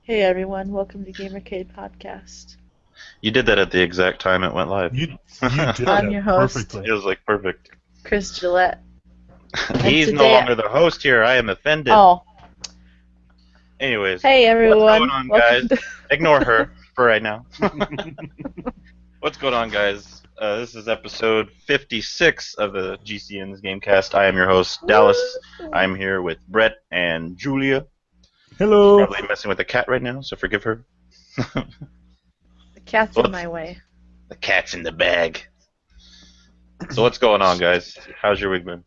Hey everyone, welcome to GamerCade podcast. You did that at the exact time it went live. You did I'm your that host, It perfectly. was like perfect. Chris Gillette, and He's no today, longer the host here. I am offended. oh, Anyways, hey what's going everyone, on, welcome guys? to. Ignore her for right now. What's going on, guys? This is episode 56 of the GCN's GameCast. I am your host, Dallas. I'm here with Brett and Julia. She's Hello. probably messing with the cat right now, so forgive her. The cat's in my way. The cat's in the bag. So what's going on, guys? How's your week been?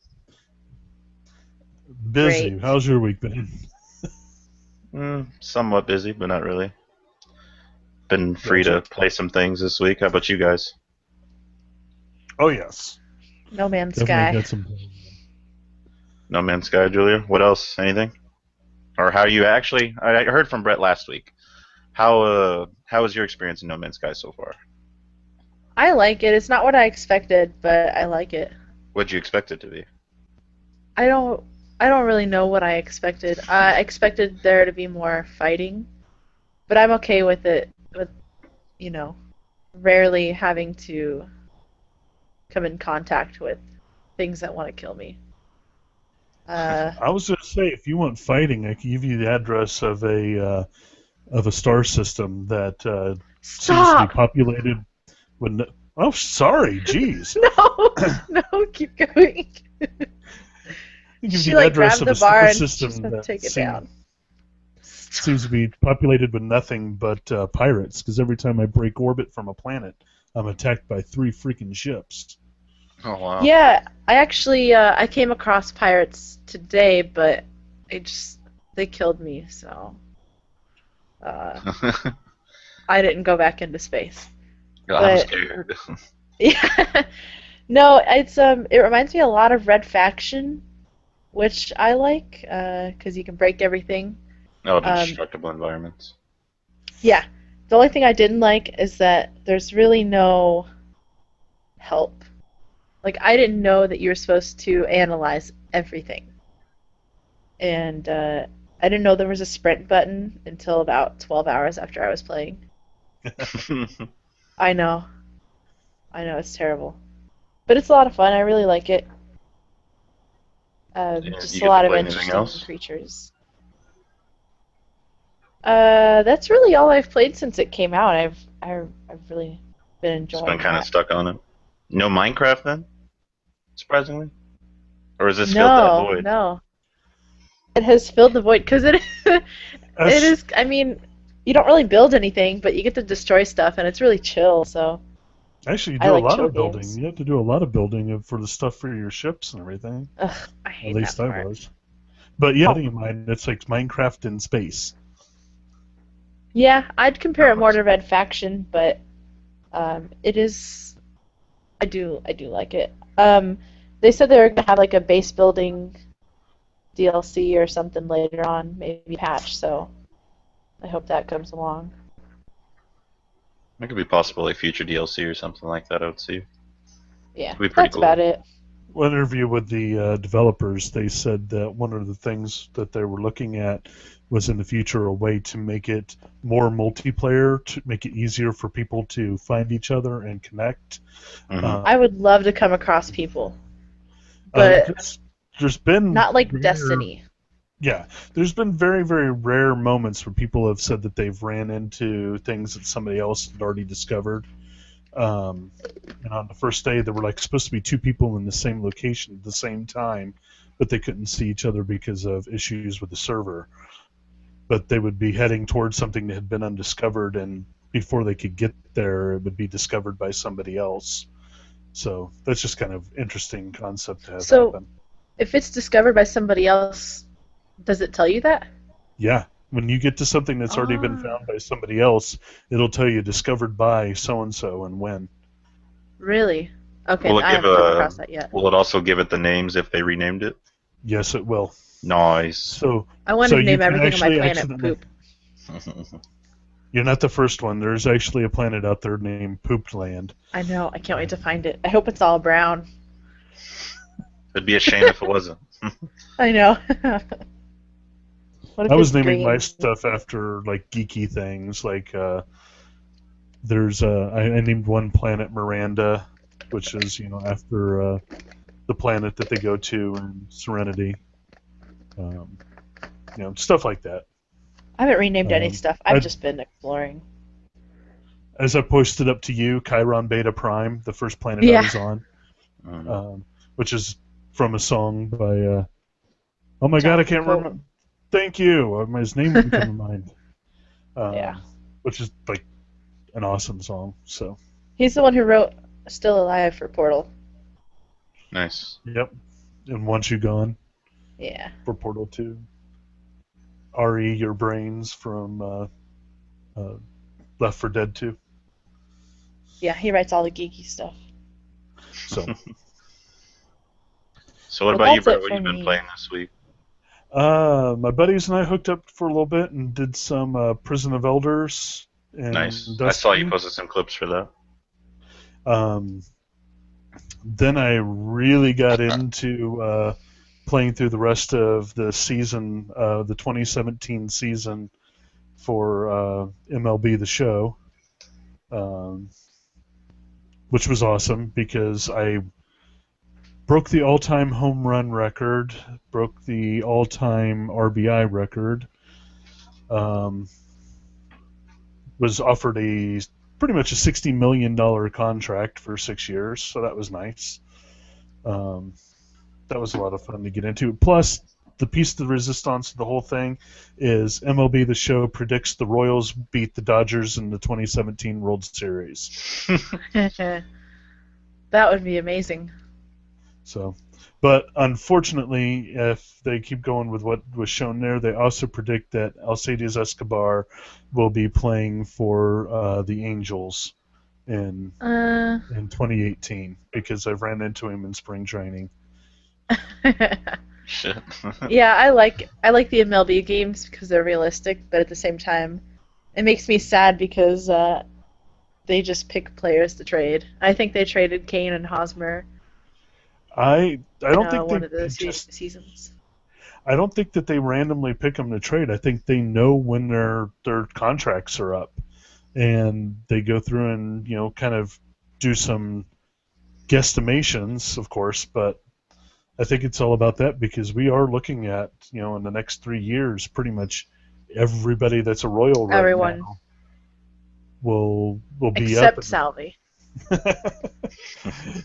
Busy. Great. How's your week been? Somewhat busy, but not really. Been free to play some things this week. How about you guys? Oh yes. No Man's Definitely Sky. got some. No Man's Sky, Julia? What else? Anything? Or how you actually... I heard from Brett last week. How was your experience in No Man's Sky so far? I like it. It's not what I expected, but I like it. What'd you expect it to be? I don't. I don't really know what I expected. I expected there to be more fighting, but I'm okay with it. With rarely having to come in contact with things that want to kill me. I was going to say, if you want fighting, I can give you the address of a star system that seems to be Stop! populated with. Oh, sorry. Jeez. No, no, keep going. I give She you the like address grabbed of the a bar star and system she's gonna that take it down. seems to be populated with nothing but pirates. Because every time I break orbit from a planet, I'm attacked by 3 freaking ships. Oh, wow. Yeah, I actually I came across pirates today, but they killed me, so I didn't go back into space. I'm But scared. yeah, no, it reminds me a lot of Red Faction, which I like, 'cause you can break everything. Oh, Um, destructible environments. yeah, the only thing I didn't like is that there's really no help. Like I didn't know that you were supposed to analyze everything, and I didn't know there was a sprint button until about 12 hours after I was playing. I know, I know, it's terrible, but it's a lot of fun. I really like it. You Just a get to lot of play anything interesting else? creatures. That's really all I've played since it came out. I've really been Just been enjoying kind of that. stuck on it. No Minecraft then? Surprisingly? Or has this filled that No, void? no, it has filled the void because it That's is. I mean, you don't really build anything, but you get to destroy stuff, and it's really chill. So Actually, you I do a like lot chill of building. games. You have to do a lot of building for the stuff for your ships and everything. Ugh, I At hate that least I part. was. But yeah, keeping in mind, it's like Minecraft in space. Yeah, I'd compare it more Oh, to Red Faction, but it is. I do like it. They said they were gonna have like a base building DLC or something later on, maybe patch. So I hope that comes along. it could be possible like future DLC or something like that, I would see. Yeah, It'd be pretty that's about cool. it. One interview with the developers, they said that one of the things that they were looking at was in the future a way to make it more multiplayer, to make it easier for people to find each other and connect. Hmm. I Um, would love to come across people, but there's been not like rare, Destiny. yeah, there's been very, very rare moments where people have said that they've ran into things that somebody else had already discovered. Um, and on the first day, there were like supposed to be 2 people in the same location at the same time, but they couldn't see each other because of issues with the server. But they would be heading towards something that had been undiscovered, and before they could get there, it would be discovered by somebody else. So that's just kind of interesting concept to have So happen. if it's discovered by somebody else, does it tell you that? Yeah, when you get to something that's already been Ah, found by somebody else, it'll tell you discovered by so and so and when. really? Okay, Will it I give haven't come a? across that yet. Will it also give it the names if they renamed it? Yes, it will. Nice. So, I want so to you name can everything on my actually planet accidentally. poop. You're not the first one. There's actually a planet out there named Pooped Land. I know. I can't wait to find it. I hope it's all brown. It'd be a shame if it wasn't. I know. What if I was it's naming my green? stuff after like geeky things. Like there's I named one planet Miranda, which is after the planet that they go to in Serenity. Um, stuff like that. I haven't renamed any Um, stuff. I've I just been exploring. As I posted up to you, Chiron Beta Prime, the first planet I Yeah. was on, Mm. which is from a song by oh my god, I Jonathan can't remember. Cope. Thank you. His name wouldn't come to mind. Yeah. Which is like an awesome song. So He's the one who wrote Still Alive for Portal. Nice. yep. And Once You Gone Yeah. for Portal 2. RE Your Brains from uh, Left 4 Dead 2. Yeah, he writes all the geeky stuff. So So what Well, about you, that's Brett? it What for you been me. playing this week? my buddies and I hooked up for a little bit and did some Prison of Elders Nice. and I saw you Destiny. posted some clips for that. Um, then I really got into playing through the rest of the season, the 2017 season for MLB The Show, um, which was awesome because I broke the all-time home run record, broke the all-time RBI record, um, was offered a pretty much a $60 million contract for 6 years, so that was nice. Um, that was a lot of fun to get into. Plus, the piece of the resistance of the whole thing is MLB The Show predicts the Royals beat the Dodgers in the 2017 World Series. That would be amazing. So, but unfortunately, if they keep going with what was shown there, they also predict that Alcides Escobar will be playing for the Angels in Uh, 2018 because I've ran into him in spring training. Shit. yeah, I like the MLB games because they're realistic, but at the same time, it makes me sad because they just pick players to trade. I think they traded Kane and Hosmer I in don't think one they of the just seasons. I don't think that they randomly pick them to trade. I think they know when their contracts are up, and they go through and kind of do some guesstimations, of course. But I think it's all about that because we are looking at in the next 3 years, pretty much everybody that's a Royal right Everyone now will be up. except Salvi.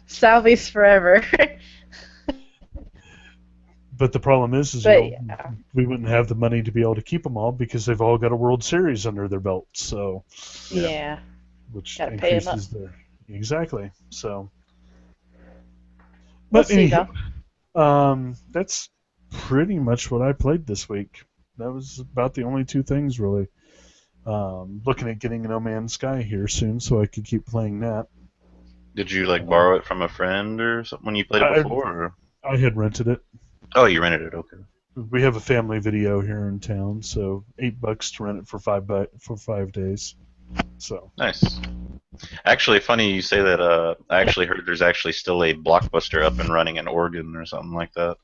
Salvi's forever. But the problem is But yeah, we wouldn't have the money to be able to keep them all because they've all got a World Series under their belt. So. Yeah. yeah, Which gotta pay him up. increases their exactly. So, We'll but see anywho, though. that's pretty much what I played this week. That was about the only two things really. Looking at getting No Man's Sky here soon, so I could keep playing that. Did you like Um, borrow it from a friend or something when you played it I before? Or? I had rented it. Oh, you rented it. Okay. We have a family video here in town, so $8 to rent it for for 5 days. So Nice. Actually, funny you say that. I actually heard there's actually still a Blockbuster up and running in Oregon or something like that.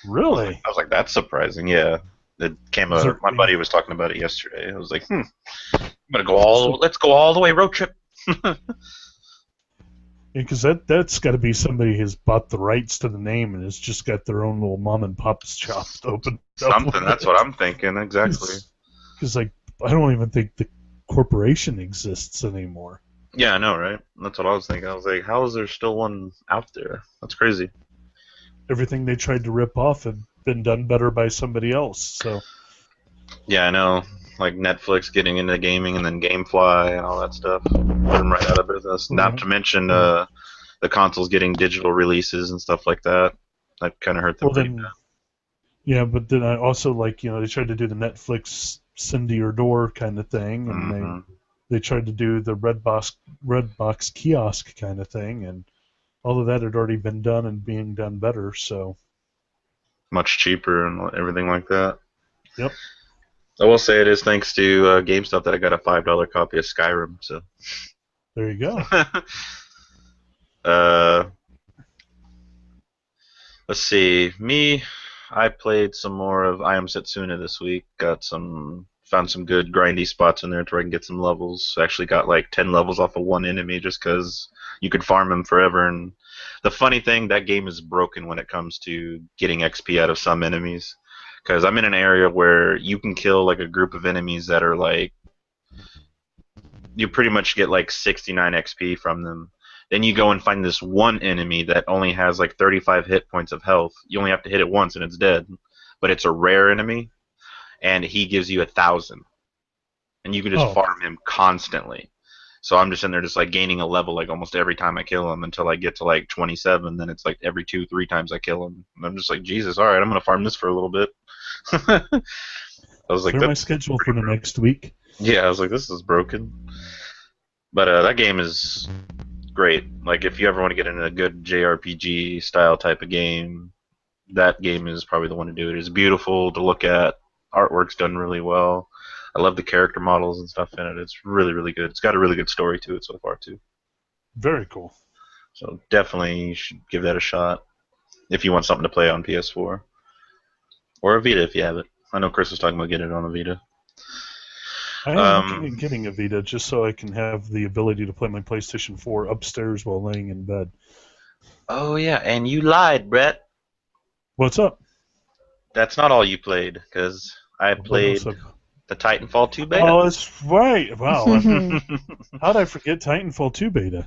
really, I was like, that's surprising. Yeah, it came. is there My any, buddy was talking about it yesterday. I was like, so let's go all the way road trip. because that's got to be somebody who's bought the rights to the name and has just got their own little mom and pop shop open up Something. with That's it. what I'm thinking. Exactly. Because like I don't even think the corporation exists anymore. Yeah, I know, right? That's what I was thinking. I was like, how is there still one out there? That's crazy. Everything they tried to rip off had been done better by somebody else. So Yeah, I know. Like Netflix getting into gaming and then GameFly and all that stuff. Put them right out of business. Not right, to mention right. the consoles getting digital releases and stuff like that. That kind of hurt them Well pretty then, yeah, but then I also like they tried to do the Netflix send to your door kind of thing, bad. and Hmm. they tried to do the red box kiosk kind of thing, and all of that had already been done and being done better. So Much cheaper and everything like that. yep, I will say it is thanks to GameStop that I got a $5 copy of Skyrim. So, there you go. uh, let's see. Me, I played some more of I Am Setsuna this week. Found some good grindy spots in there to where I can get some levels. Actually got like 10 levels off of one enemy just because you could farm him forever. And the funny thing, that game is broken when it comes to getting XP out of some enemies. Because I'm in an area where you can kill like a group of enemies that are like you pretty much get like 69 XP from them. Then you go and find this one enemy that only has like 35 hit points of health. You only have to hit it once and it's dead. But it's a rare enemy, and he gives you 1,000, and you can just Oh, farm him constantly. So I'm just in there, just like gaining a level like almost every time I kill him until I get to like 27. Then it's like every 2, 3 times I kill him. And I'm just like, Jesus, all right, I'm gonna farm this for a little bit. I was like, clear my that's schedule for pretty the broken. next week. Yeah, I was like, this is broken. But that game is great. Like if you ever want to get into a good JRPG style type of game, that game is probably the one to do it. It's beautiful to look at. Artwork's done really well. I love the character models and stuff in it. It's really, really good. It's got a really good story to it so far too. Very cool. So definitely you should give that a shot if you want something to play on PS4 or a Vita if you have it. I know Chris was talking about getting it on a Vita. I am looking at Um, getting a Vita just so I can have the ability to play my PlayStation 4 upstairs while laying in bed. oh yeah, and you lied, Brett. What's up? That's not all you played because I What else? played the Titanfall 2 beta. Oh, that's right. Wow. Just How did I forget Titanfall 2 beta?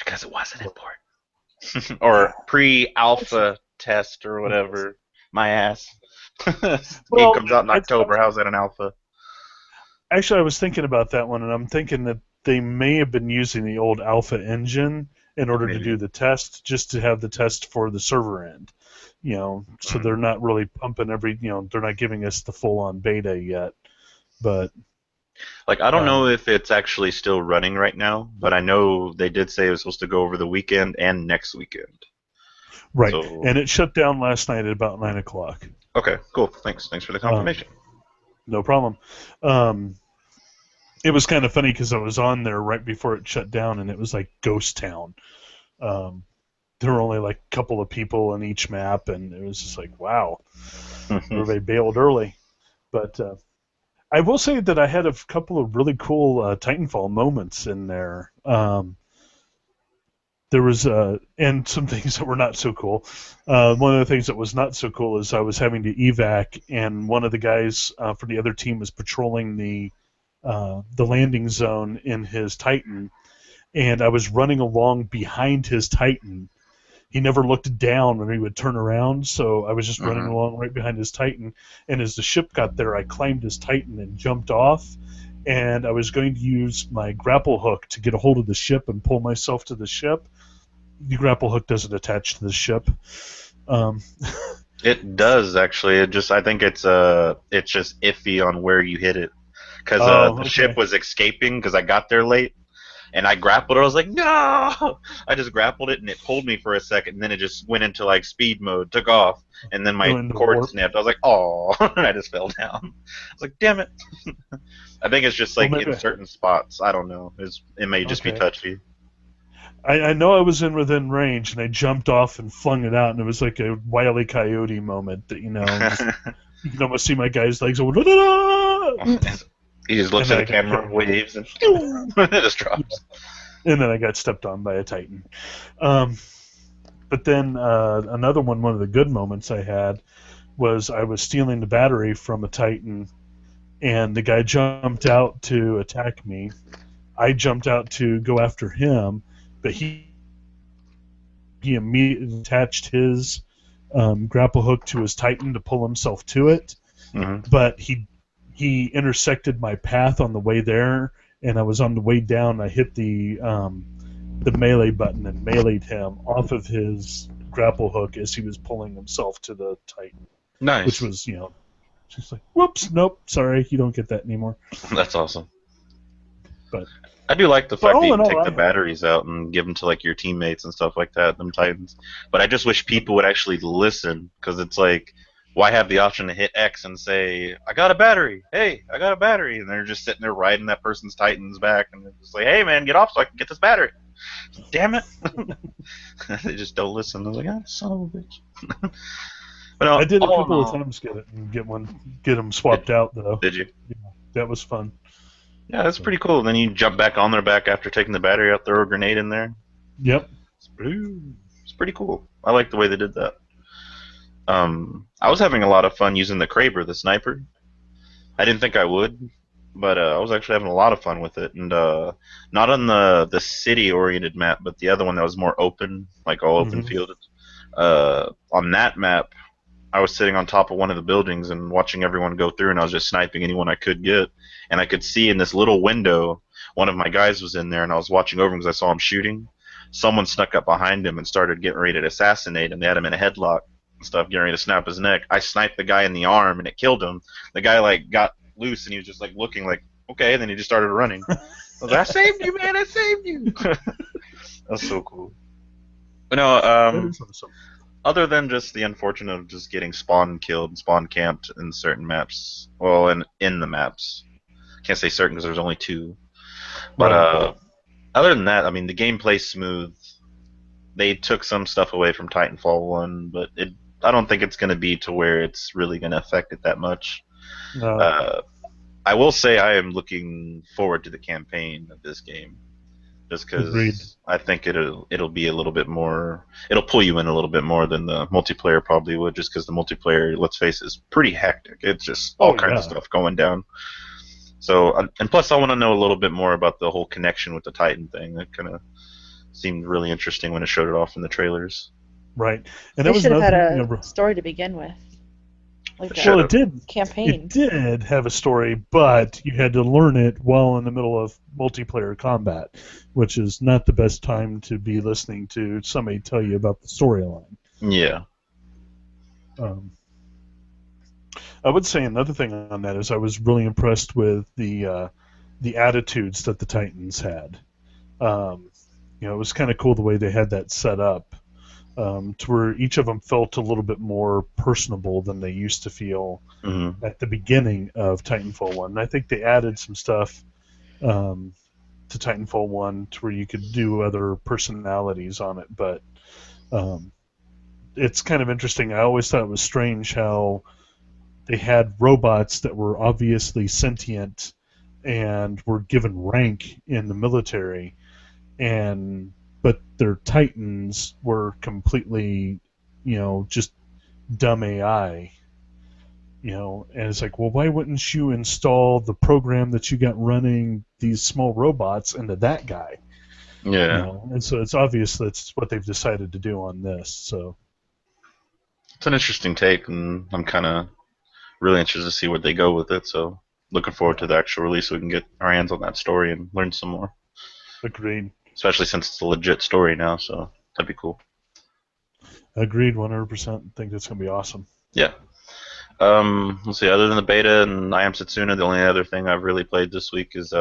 because it wasn't important. Or pre-alpha test or whatever. My ass. The game Well, comes out in October. How's that an alpha? actually, I was thinking about that one, and I'm thinking that they may have been using the old alpha engine in order to do Maybe. the test, just to have the test for the server end. So they're not really pumping they're not giving us the full-on beta yet. But Like, I don't know um, if it's actually still running right now, but I know they did say it was supposed to go over the weekend and next weekend. right, So, and it shut down last night at about 9 o'clock. okay, cool. Thanks. Thanks for the Um, confirmation. no problem. Um, it was kind of funny because I was on there right before it shut down, and it was like ghost town. Um, there were only like a couple of people on each map, and it was just like, wow, everybody bailed early. But I will say that I had a couple of really cool Titanfall moments in there. There was and some things that were not so cool. One of the things that was not so cool is I was having to evac, and one of the guys for the other team was patrolling the landing zone in his Titan, and I was running along behind his Titan. He never looked down when he would turn around, so I was just running Hmm. along right behind his Titan. And as the ship got there, I climbed his Titan and jumped off. And I was going to use my grapple hook to get a hold of the ship and pull myself to the ship. The grapple hook doesn't attach to the ship. Um, It does actually. I think it's just iffy on where you hit it because oh, the ship okay. was escaping because I got there late and I grappled it. I was like, no! I just grappled it and it pulled me for a second, and then it just went into like speed mode, took off, and then It my went into cord warp. snapped. I was like, oh, and I just fell down. I was like, damn it! I think it's just Well, like in maybe. certain spots. I don't know. It may just be Okay. touchy. I know I was within range, and I jumped off and flung it out, and it was like a Wile E. Coyote moment that just you can almost see my guy's legs go, "Da-da-da!" He just And looks at then the I got camera, killed. waves, and it just drops. And then I got stepped on by a Titan. Um, but then another one of the good moments I had was I was stealing the battery from a Titan, and the guy jumped out to attack me. I jumped out to go after him, but he immediately attached his grapple hook to his Titan to pull himself to it, Hmm. but he intersected my path on the way there, and I was on the way down. I hit the melee button and meleeed him off of his grapple hook as he was pulling himself to the Titan, which Nice. was just like, whoops, nope, sorry, you don't get that anymore. That's awesome. But I do like the but fact that all you in can all, take the batteries out and give them to like your teammates and stuff like that, them Titans. But I just wish people would actually listen because it's like, why have the option to hit X and say, "I got a battery. Hey, I got a battery," and they're just sitting there riding that person's Titan's back, and they're just like, "Hey, man, get off so I can get this battery." Damn it! They just don't listen. They're like, "Ah, son of a bitch." But no, I did a all in couple of all, times get them swapped out though. did you? Yeah, that was fun. Yeah, that's So, pretty cool. Then you jump back on their back after taking the battery out, throw a grenade in there. yep. It's pretty cool. I like the way they did that. I was having a lot of fun using the Kraber, the sniper. I didn't think I would, but I was actually having a lot of fun with it. And not on the city-oriented map, but the other one that was more open, like all open Hmm. field. On that map, I was sitting on top of one of the buildings and watching everyone go through, and I was just sniping anyone I could get. And I could see in this little window, one of my guys was in there, and I was watching over him because I saw him shooting. Someone snuck up behind him and started getting ready to assassinate him. They had him in a headlock and stuff, getting ready to snap his neck. I sniped the guy in the arm, and it killed him. The guy like got loose, and he was just like looking like, okay, and then he just started running. I was like, I saved you, man! I saved you. That's so cool. But no, That is awesome. other than just the unfortunate of just getting spawn killed and spawn camped in certain maps, well, in the maps, can't say certain because there's only two. But Right. other than that, I mean, the gameplay's smooth. They took some stuff away from Titanfall 1, but I don't think it's going to be to where it's really going to affect it that much. No. Uh, I will say I am looking forward to the campaign of this game, just Agreed. because I think it'll be a little bit more. It'll pull you in a little bit more than the multiplayer probably would, just because the multiplayer, let's face it, is pretty hectic. It's just all Oh kinds of yeah. stuff going down. So, and plus, I want to know a little bit more about the whole connection with the Titan thing. That kind of seemed really interesting when it showed it off in the trailers. Right. And They that was should have another had thing. a story to begin with, like It a should Well, have. it did. It campaign. did have a story, but you had to learn it while in the middle of multiplayer combat, which is not the best time to be listening to somebody tell you about the storyline. Yeah. Um, I would say another thing on that is I was really impressed with the attitudes that the Titans had. Um, it was kind of cool the way they had that set up, to where each of them felt a little bit more personable than they used to feel Hmm. at the beginning of Titanfall 1. And I think they added some stuff um, to Titanfall 1 to where you could do other personalities on it, but um, it's kind of interesting. I always thought it was strange how they had robots that were obviously sentient and were given rank in the military, and but their Titans were completely, just dumb AI. And it's like, well, why wouldn't you install the program that you got running these small robots into that guy? Yeah. And so it's obvious that's what they've decided to do on this. So It's an interesting take, and I'm kind of really interested to see where they go with it. So, looking forward to yeah, the actual release so we can get our hands on that story and learn some more. agreed, Especially since it's a legit story now, so that'd be cool. agreed, 100%. Think that's gonna be awesome. Yeah. Let's see. Other than the beta and I Am Setsuna, the only other thing I've really played this week is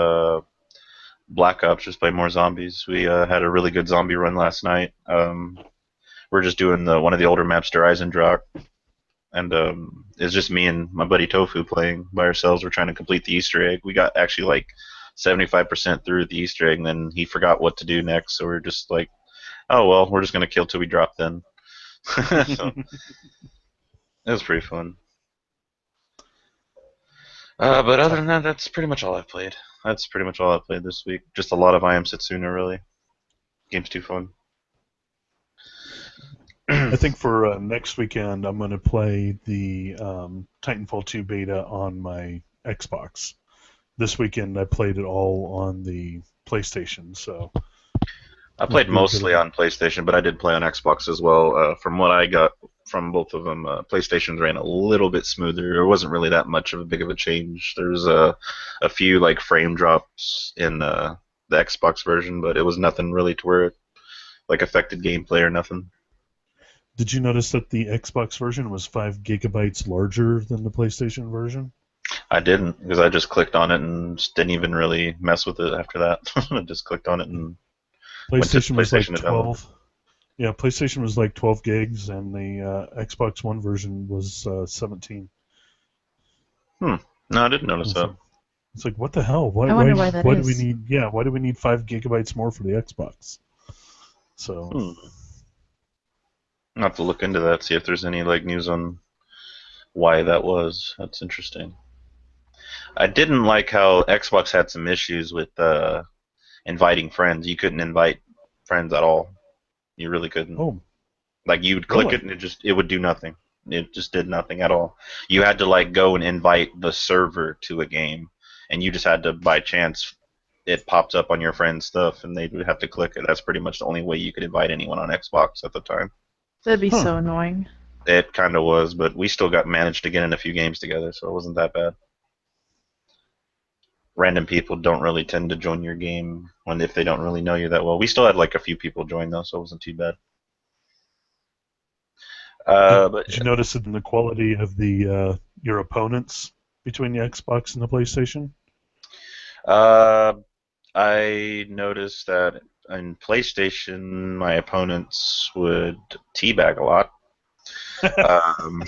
Black Ops. Just play more zombies. We had a really good zombie run last night. We're just doing one of the older maps, Der Eisendrache, and it's just me and my buddy Tofu playing by ourselves. We're trying to complete the Easter egg. We got actually like 75% through the Easter egg, and then he forgot what to do next. So we're just like, oh well, we're just gonna kill till we drop then. So it was pretty fun. But other than that, that's pretty much all I've played. That's pretty much all I've played this week. Just a lot of I Am Setsuna, really. Game's too fun. I think for next weekend, I'm going to play the Titanfall 2 beta on my Xbox. This weekend, I played it all on the PlayStation, so I I'll played do a bit of mostly on PlayStation, but I did play on Xbox as well. From what I got from both of them, PlayStation's ran a little bit smoother. There wasn't really that much of a big of a change. There's a few like frame drops in the Xbox version, but it was nothing really to where it like affected gameplay or nothing. Did you notice that the Xbox version was 5 gigabytes larger than the PlayStation version? I didn't because I just clicked on it and just didn't even really mess with it after that. I just clicked on it and went to PlayStation was like PlayStation to download. 12. Yeah, PlayStation was like 12 gigs, and the Xbox One version was 17. No, I didn't notice It's that. like, it's like, what the hell? Why, I wonder why that why do we is. need? Yeah, why do we need 5 gigabytes more for the Xbox? So I'll have to look into that, see if there's any like news on why that was. That's interesting. I didn't like how Xbox had some issues with inviting friends. You couldn't invite friends at all. You really couldn't. Oh, Like you would click really? it and it would do nothing. It just did nothing at all. You had to like go and invite the server to a game, and you just had to by chance it popped up on your friend's stuff, and they would have to click it. That's pretty much the only way you could invite anyone on Xbox at the time. That'd be Huh. so annoying. It kind of was, but we still got managed to get in a few games together, so it wasn't that bad. Random people don't really tend to join your game when if they don't really know you that well. We still had like a few people join though, so it wasn't too bad. Did, But did you notice it in the quality of the your opponents between the Xbox and the PlayStation? uh, I noticed that in PlayStation, my opponents would teabag a lot. Um,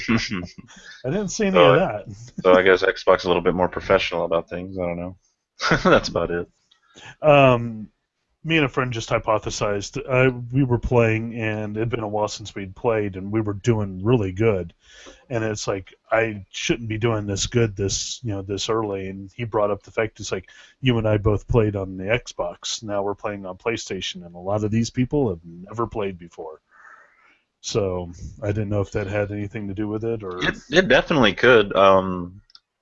I didn't see any of so, that. so I guess Xbox is a little bit more professional about things. I don't know. That's about it. Um, Me and a friend just hypothesized. We were playing, and it'd been a while since we'd played, and we were doing really good. And it's like I shouldn't be doing this good this early. And he brought up the fact it's like you and I both played on the Xbox. Now we're playing on PlayStation, and a lot of these people have never played before. So I didn't know if that had anything to do with it or. It definitely could.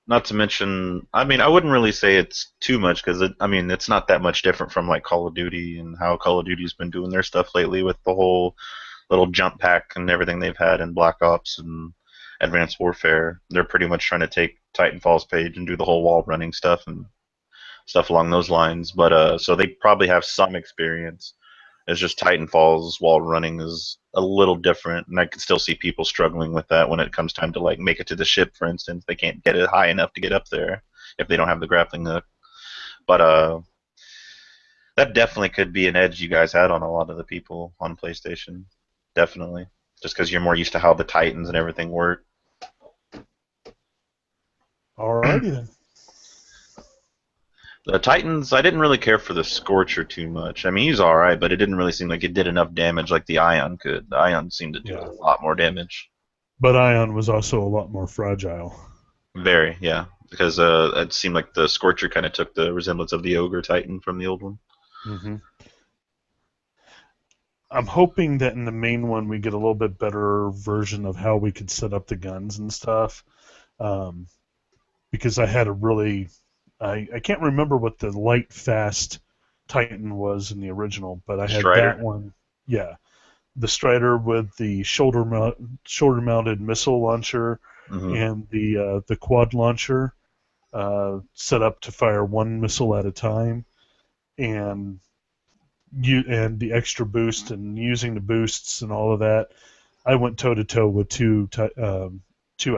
Not to mention, I mean, I wouldn't really say it's too much because I mean, it's not that much different from like Call of Duty and how Call of Duty's been doing their stuff lately with the whole little jump pack and everything they've had in Black Ops and Advanced Warfare. They're pretty much trying to take Titanfall's page and do the whole wall running stuff and stuff along those lines. But so they probably have some experience. It's just Titanfall's wall running is a little different, and I can still see people struggling with that when it comes time to like make it to the ship, for instance. They can't get it high enough to get up there if they don't have the grappling hook. But that definitely could be an edge you guys had on a lot of the people on PlayStation. Definitely, just because you're more used to how the Titans and everything work. Alrighty then. The Titans, I didn't really care for the Scorcher too much. I mean, he's all right, but it didn't really seem like it did enough damage like the Ion could. The Ion seemed to do Yeah. a lot more damage. But Ion was also a lot more fragile. Very, yeah, because it seemed like the Scorcher kind of took the resemblance of the Ogre Titan from the old one. Hmm. I'm hoping that in the main one we get a little bit better version of how we could set up the guns and stuff. Um, because I had a really I can't remember what the light fast Titan was in the original, but I had that Strider. one. Yeah, the Strider with the shoulder mounted missile launcher Hmm. and the quad launcher set up to fire one missile at a time, and and the extra boost and using the boosts and all of that. I went toe to toe with two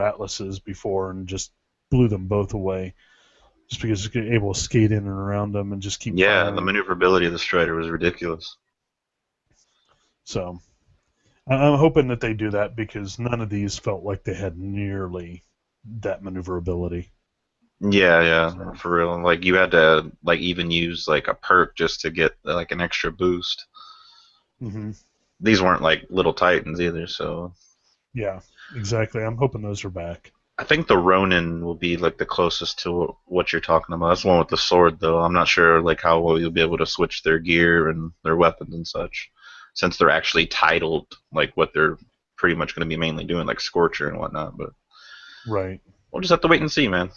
Atlases before and just blew them both away just because you're able to skate in and around them and just keep Yeah, the firing. maneuverability of the Strider was ridiculous. So I'm hoping that they do that because none of these felt like they had nearly that maneuverability. Yeah, yeah, So, for real. Like you had to like even use like a perk just to get like an extra boost. hmm These weren't like little Titans either, so yeah, exactly. I'm hoping those are back. I think the Ronin will be like the closest to what you're talking about. That's the one with the sword, though. I'm not sure like how well you'll be able to switch their gear and their weapons and such, since they're actually titled like what they're pretty much going to be mainly doing, like Scorcher and whatnot. But Right. we'll just have to wait and see, man.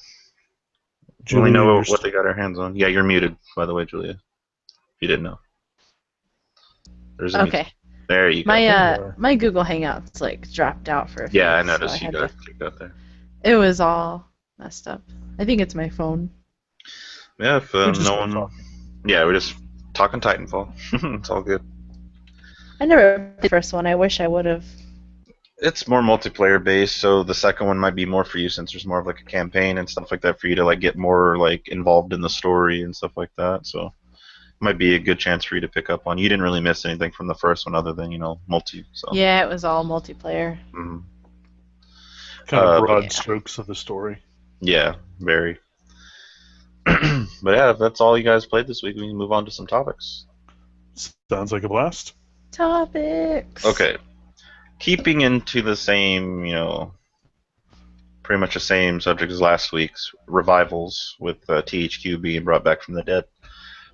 We only Julia, know you're what still. they got our hands on. Yeah, you're muted, by the way, Julia. If you didn't know, there's a mute. Okay. There you go. My There you are. my Google Hangouts like dropped out for a few, Yeah, I so I noticed you had got to. kicked out there. It was all messed up. I think it's my phone. Yeah, if We just no kept one. talking. Yeah, we're just talking Titanfall. It's all good. I never played the first one. I wish I would have. It's more multiplayer based, so the second one might be more for you since there's more of like a campaign and stuff like that for you to like get more like involved in the story and stuff like that. So it might be a good chance for you to pick up on. You didn't really miss anything from the first one other than multi. So Yeah, it was all multiplayer. mhm. Kind of But broad Yeah. strokes of the story. yeah, very. But yeah, if that's all you guys played this week, we can move on to some topics. Sounds like a blast. Topics. Okay, keeping into the same pretty much the same subject as last week's revivals with THQ being brought back from the dead.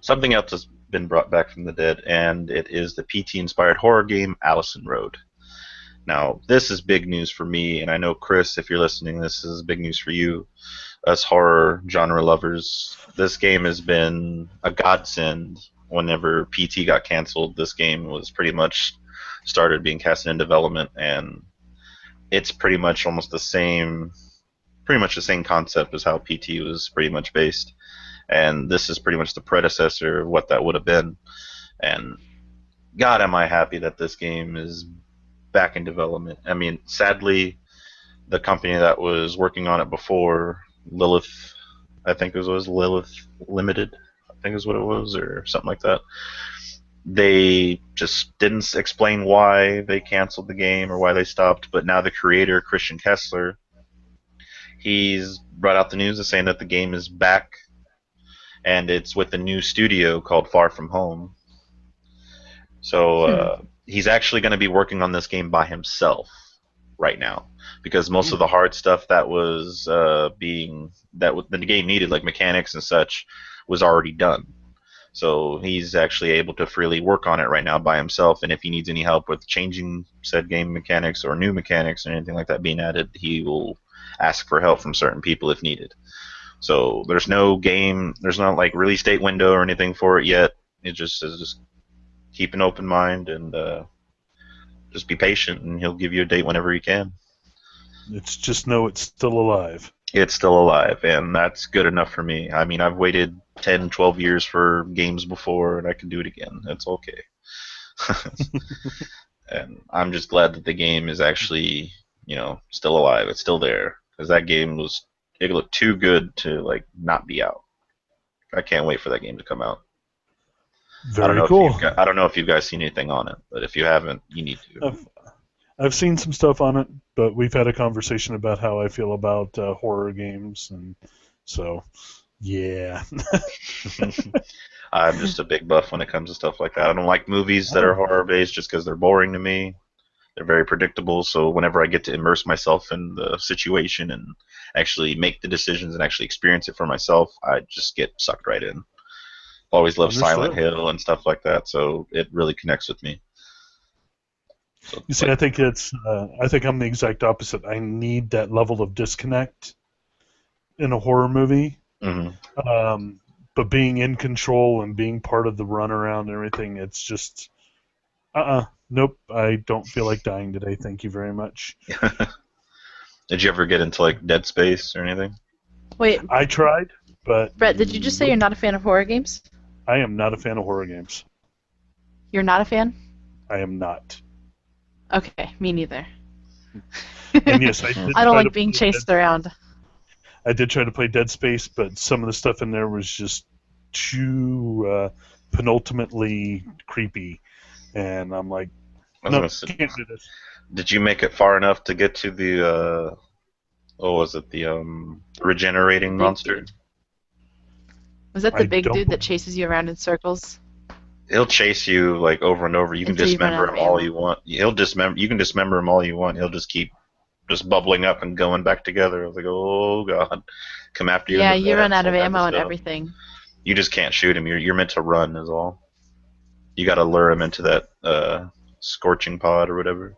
Something else has been brought back from the dead, and it is the PT-inspired horror game Allison Road. Now, this is big news for me, and I know, Chris, if you're listening, this is big news for you, us horror genre lovers. This game has been a godsend. Whenever PT got canceled, this game was pretty much started being cast in development, and it's pretty much almost pretty much the same concept as how PT was pretty much based. And this is pretty much the predecessor of what that would have been. And God, am I happy that this game is back in development. I mean, sadly, the company that was working on it before, Lilith, I think it was Lilith Limited, I think is what it was, or something like that. They just didn't explain why they canceled the game or why they stopped. But now the creator, Christian Kessler, he's brought out the news of saying that the game is back, and it's with a new studio called Far From Home. So he's actually going to be working on this game by himself right now, because most of the hard stuff that was the game needed, like mechanics and such, was already done. So he's actually able to freely work on it right now by himself, and if he needs any help with changing said game mechanics or new mechanics or anything like that being added, he will ask for help from certain people if needed. So there's no like release date window or anything for it yet. It just says just keep an open mind and just be patient, and he'll give you a date whenever he can. It's just know it's still alive. It's still alive, and that's good enough for me. I mean, I've waited 10, 12 years for games before, and I can do it again. That's okay. And I'm just glad that the game is actually, still alive. It's still there, because that game it looked too good to not be out. I can't wait for that game to come out. Very cool. I don't know if you guys seen anything on it, but if you haven't, you need to. I've seen some stuff on it, but we've had a conversation about how I feel about horror games, and so, yeah. I'm just a big buff when it comes to stuff like that. I don't like movies that are horror-based just because they're boring to me. They're very predictable, so whenever I get to immerse myself in the situation and actually make the decisions and actually experience it for myself, I just get sucked right in. Always love Silent Hill and stuff like that, so it really connects with me. So, you see, I think I'm the exact opposite. I need that level of disconnect in a horror movie. Mm-hmm. But being in control and being part of the runaround and everything, it's just, nope, I don't feel like dying today. Thank you very much. Did you ever get into Dead Space or anything? Wait, I tried, but Brett, did you just say you're not a fan of horror games? I am not a fan of horror games. You're not a fan? I am not. Okay, me neither. And yes, I don't like being chased around. I did try to play Dead Space, but some of the stuff in there was just too penultimately creepy, and I'm like, no, can't do this. Did you make it far enough to get to the the regenerating monster? Dude. Was that the big dude that chases you around in circles? He'll chase you over and over. You can dismember him all you want. You can dismember him all you want. He'll just keep bubbling up and going back together. I was like, oh god, come after you. Yeah, you run out of ammo and everything. You just can't shoot him. You're meant to run, is all. You got to lure him into that scorching pod or whatever.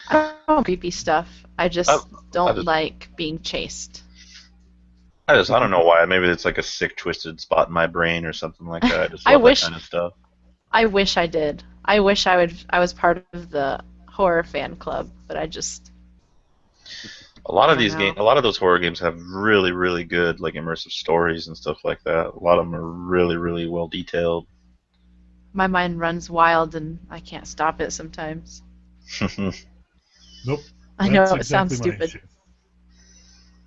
I don't want creepy stuff. I just don't like being chased. I don't know why. Maybe it's like a sick, twisted spot in my brain or something like that. I just love that kind of stuff. I wish I did. I wish I was part of the horror fan club, but I just. A lot of those horror games have really, really good immersive stories and stuff like that. A lot of them are really, really well detailed. My mind runs wild and I can't stop it sometimes. Nope. I know it sounds stupid. Issue.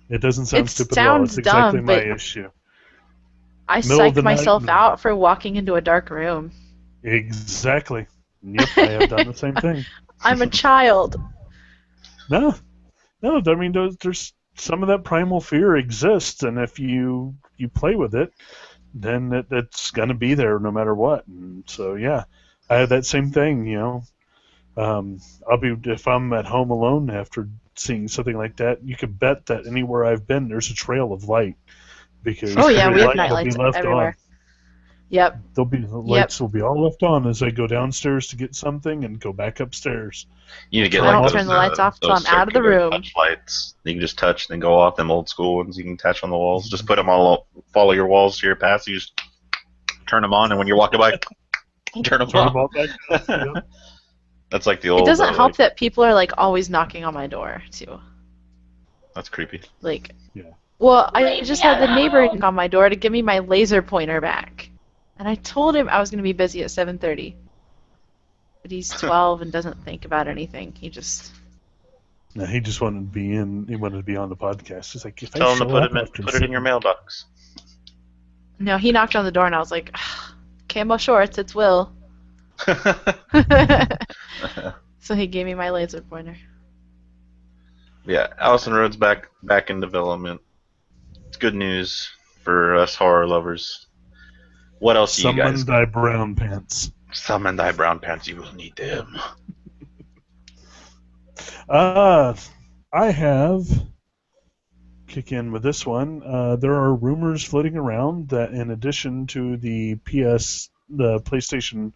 It doesn't sound stupid at all. It's exactly my issue. I psych myself out for walking into a dark room. Exactly. Yep, I have done the same thing. I'm a child. No. I mean, there's some of that primal fear exists, and if you play with it, then it's gonna be there no matter what. And so yeah, I have that same thing. If I'm at home alone after seeing something like that, you could bet that anywhere I've been, there's a trail of light because Oh yeah, every we have light night will be lights left on. everywhere. Yep. The Yep. lights will be all left on as I go downstairs to get something and go back upstairs. You need to get I like don't those, turn the lights off till those I'm out of the circular room. touch lights. You can just touch and then go off, them old school ones you can attach on the walls. Just put them all, follow your walls to your path. You just turn them on, and when you're walking by, turn them Turn off. them all back. Yep. That's like the old. It doesn't help like, that people are like always knocking on my door too. That's creepy. Like, Yeah. well, I just had the neighbor knock on my door to give me my laser pointer back, and I told him I was going to be busy at 7:30. But he's 12 and doesn't think about anything. He just. No, he just wanted to be in. He wanted to be on the podcast. He's like, if Tell I them to show put up it in, after put it in your mailbox. No, he knocked on the door and I was like, camo shorts, it's Will. So he gave me my laser pointer. Yeah, Allison Road's back in development. It's good news for us horror lovers. What else do you guys? Summon thy brown pants. Summon thy brown pants. You will need them. I have kick in with this one. There are rumors floating around that in addition to the PlayStation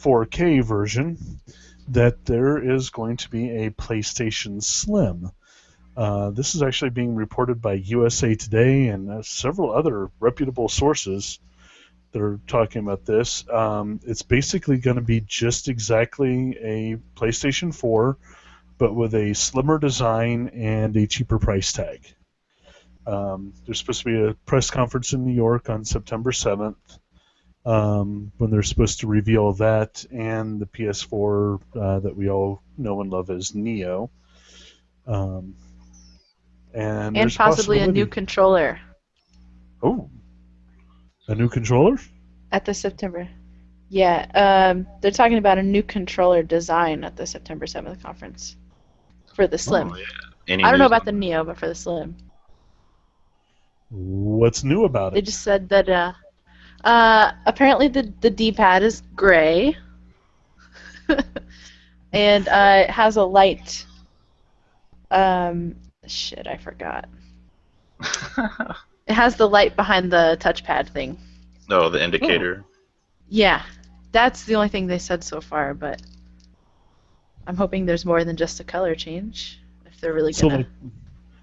4K version, that there is going to be a PlayStation Slim. This is actually being reported by USA Today and several other reputable sources that are talking about this. It's basically going to be just exactly a PlayStation 4, but with a slimmer design and a cheaper price tag. There's supposed to be a press conference in New York on September 7th when they're supposed to reveal that and the PS4 that we all know and love as Neo. And possibly a new controller. Oh, a new controller? At the September. Yeah, they're talking about a new controller design at the September 7th conference for the Slim. Oh, yeah. I don't know about the Neo, but for the Slim. What's new about They it? just said that apparently the D-pad is gray. And it has a light. Shit, I forgot. It has the light behind the touchpad thing. Oh, the indicator. Yeah, that's the only thing they said so far, but I'm hoping there's more than just a color change. If they're really gonna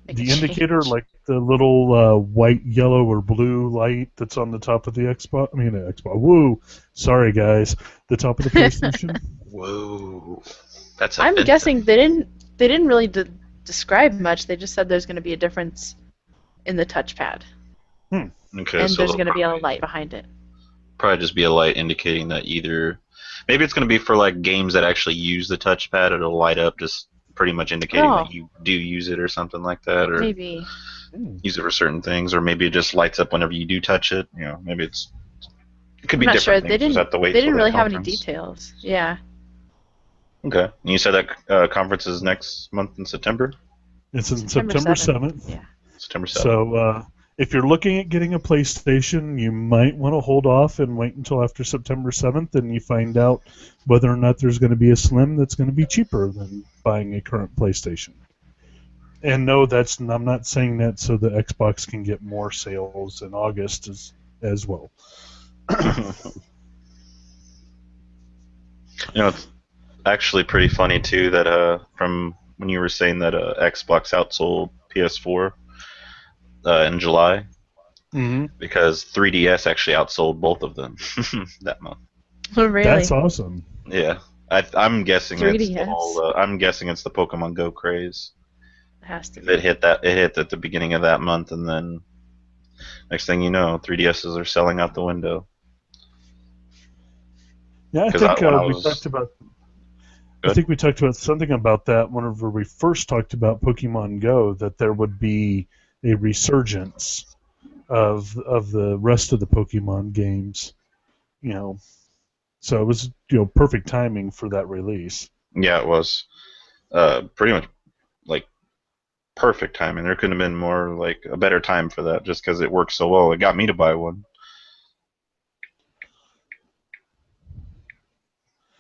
make the a indicator, change. like the little white, yellow, or blue light that's on the top of the Xbox. I mean, Xbox. Woo! Sorry, guys. The top of the PlayStation. Whoa, that's. I'm offensive. guessing they didn't really describe much. They just said there's going to be a difference in the touchpad, Okay, and so there's it'll going to be a light behind it. probably just be a light indicating that either. Maybe it's going to be for like games that actually use the touchpad. It'll light up, just pretty much indicating that you do use it or something like that, or Maybe. use it for certain things, or maybe it just lights up whenever you do touch it. You know, maybe it could be I'm not different sure. things. Just have to wait They till didn't that really have any conference. details. Yeah. Okay, and you said that conference is next month in September. It's in September 7th. Yeah. September 7th. So if you're looking at getting a PlayStation, you might want to hold off and wait until after September 7th, and you find out whether or not there's going to be a Slim that's going to be cheaper than buying a current PlayStation. And no, I'm not saying that so the Xbox can get more sales in August as well. You know, it's actually pretty funny too that from when you were saying that Xbox outsold PS4 in July, because 3DS actually outsold both of them that month. Oh, really? That's awesome. Yeah, I'm guessing 3DS. it's the whole. I'm guessing it's the Pokemon Go craze. It has to be. It hit at the beginning of that month, and then next thing you know, 3DSs are selling out the window. Yeah, I 'Cause think when I we was- talked about. Good. I think we talked about something about that whenever we first talked about Pokemon Go, that there would be a resurgence of the rest of the Pokemon games. You know, so it was perfect timing for that release. Yeah, it was pretty much like perfect timing. There couldn't have been more like a better time for that, just because it worked so well. It got me to buy one.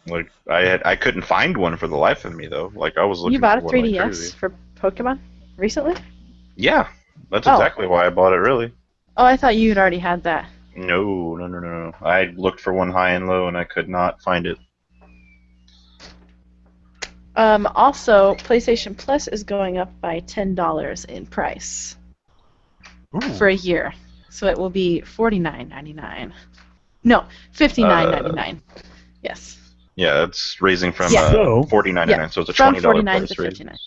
Like I couldn't find one for the life of me though. Like I was looking You bought a for one like 3DS crazy. for Pokemon recently? Yeah, that's Oh. exactly why I bought it, really. Oh, I thought you'd already had that. No. I looked for one high and low, and I could not find it. Also, PlayStation Plus is going up by $10 in price for a year. So it will be $49.99. No, $59.99. Yes. Yeah, it's raising from So, $49.99, so it's a from $20 $49 price to raise. $59.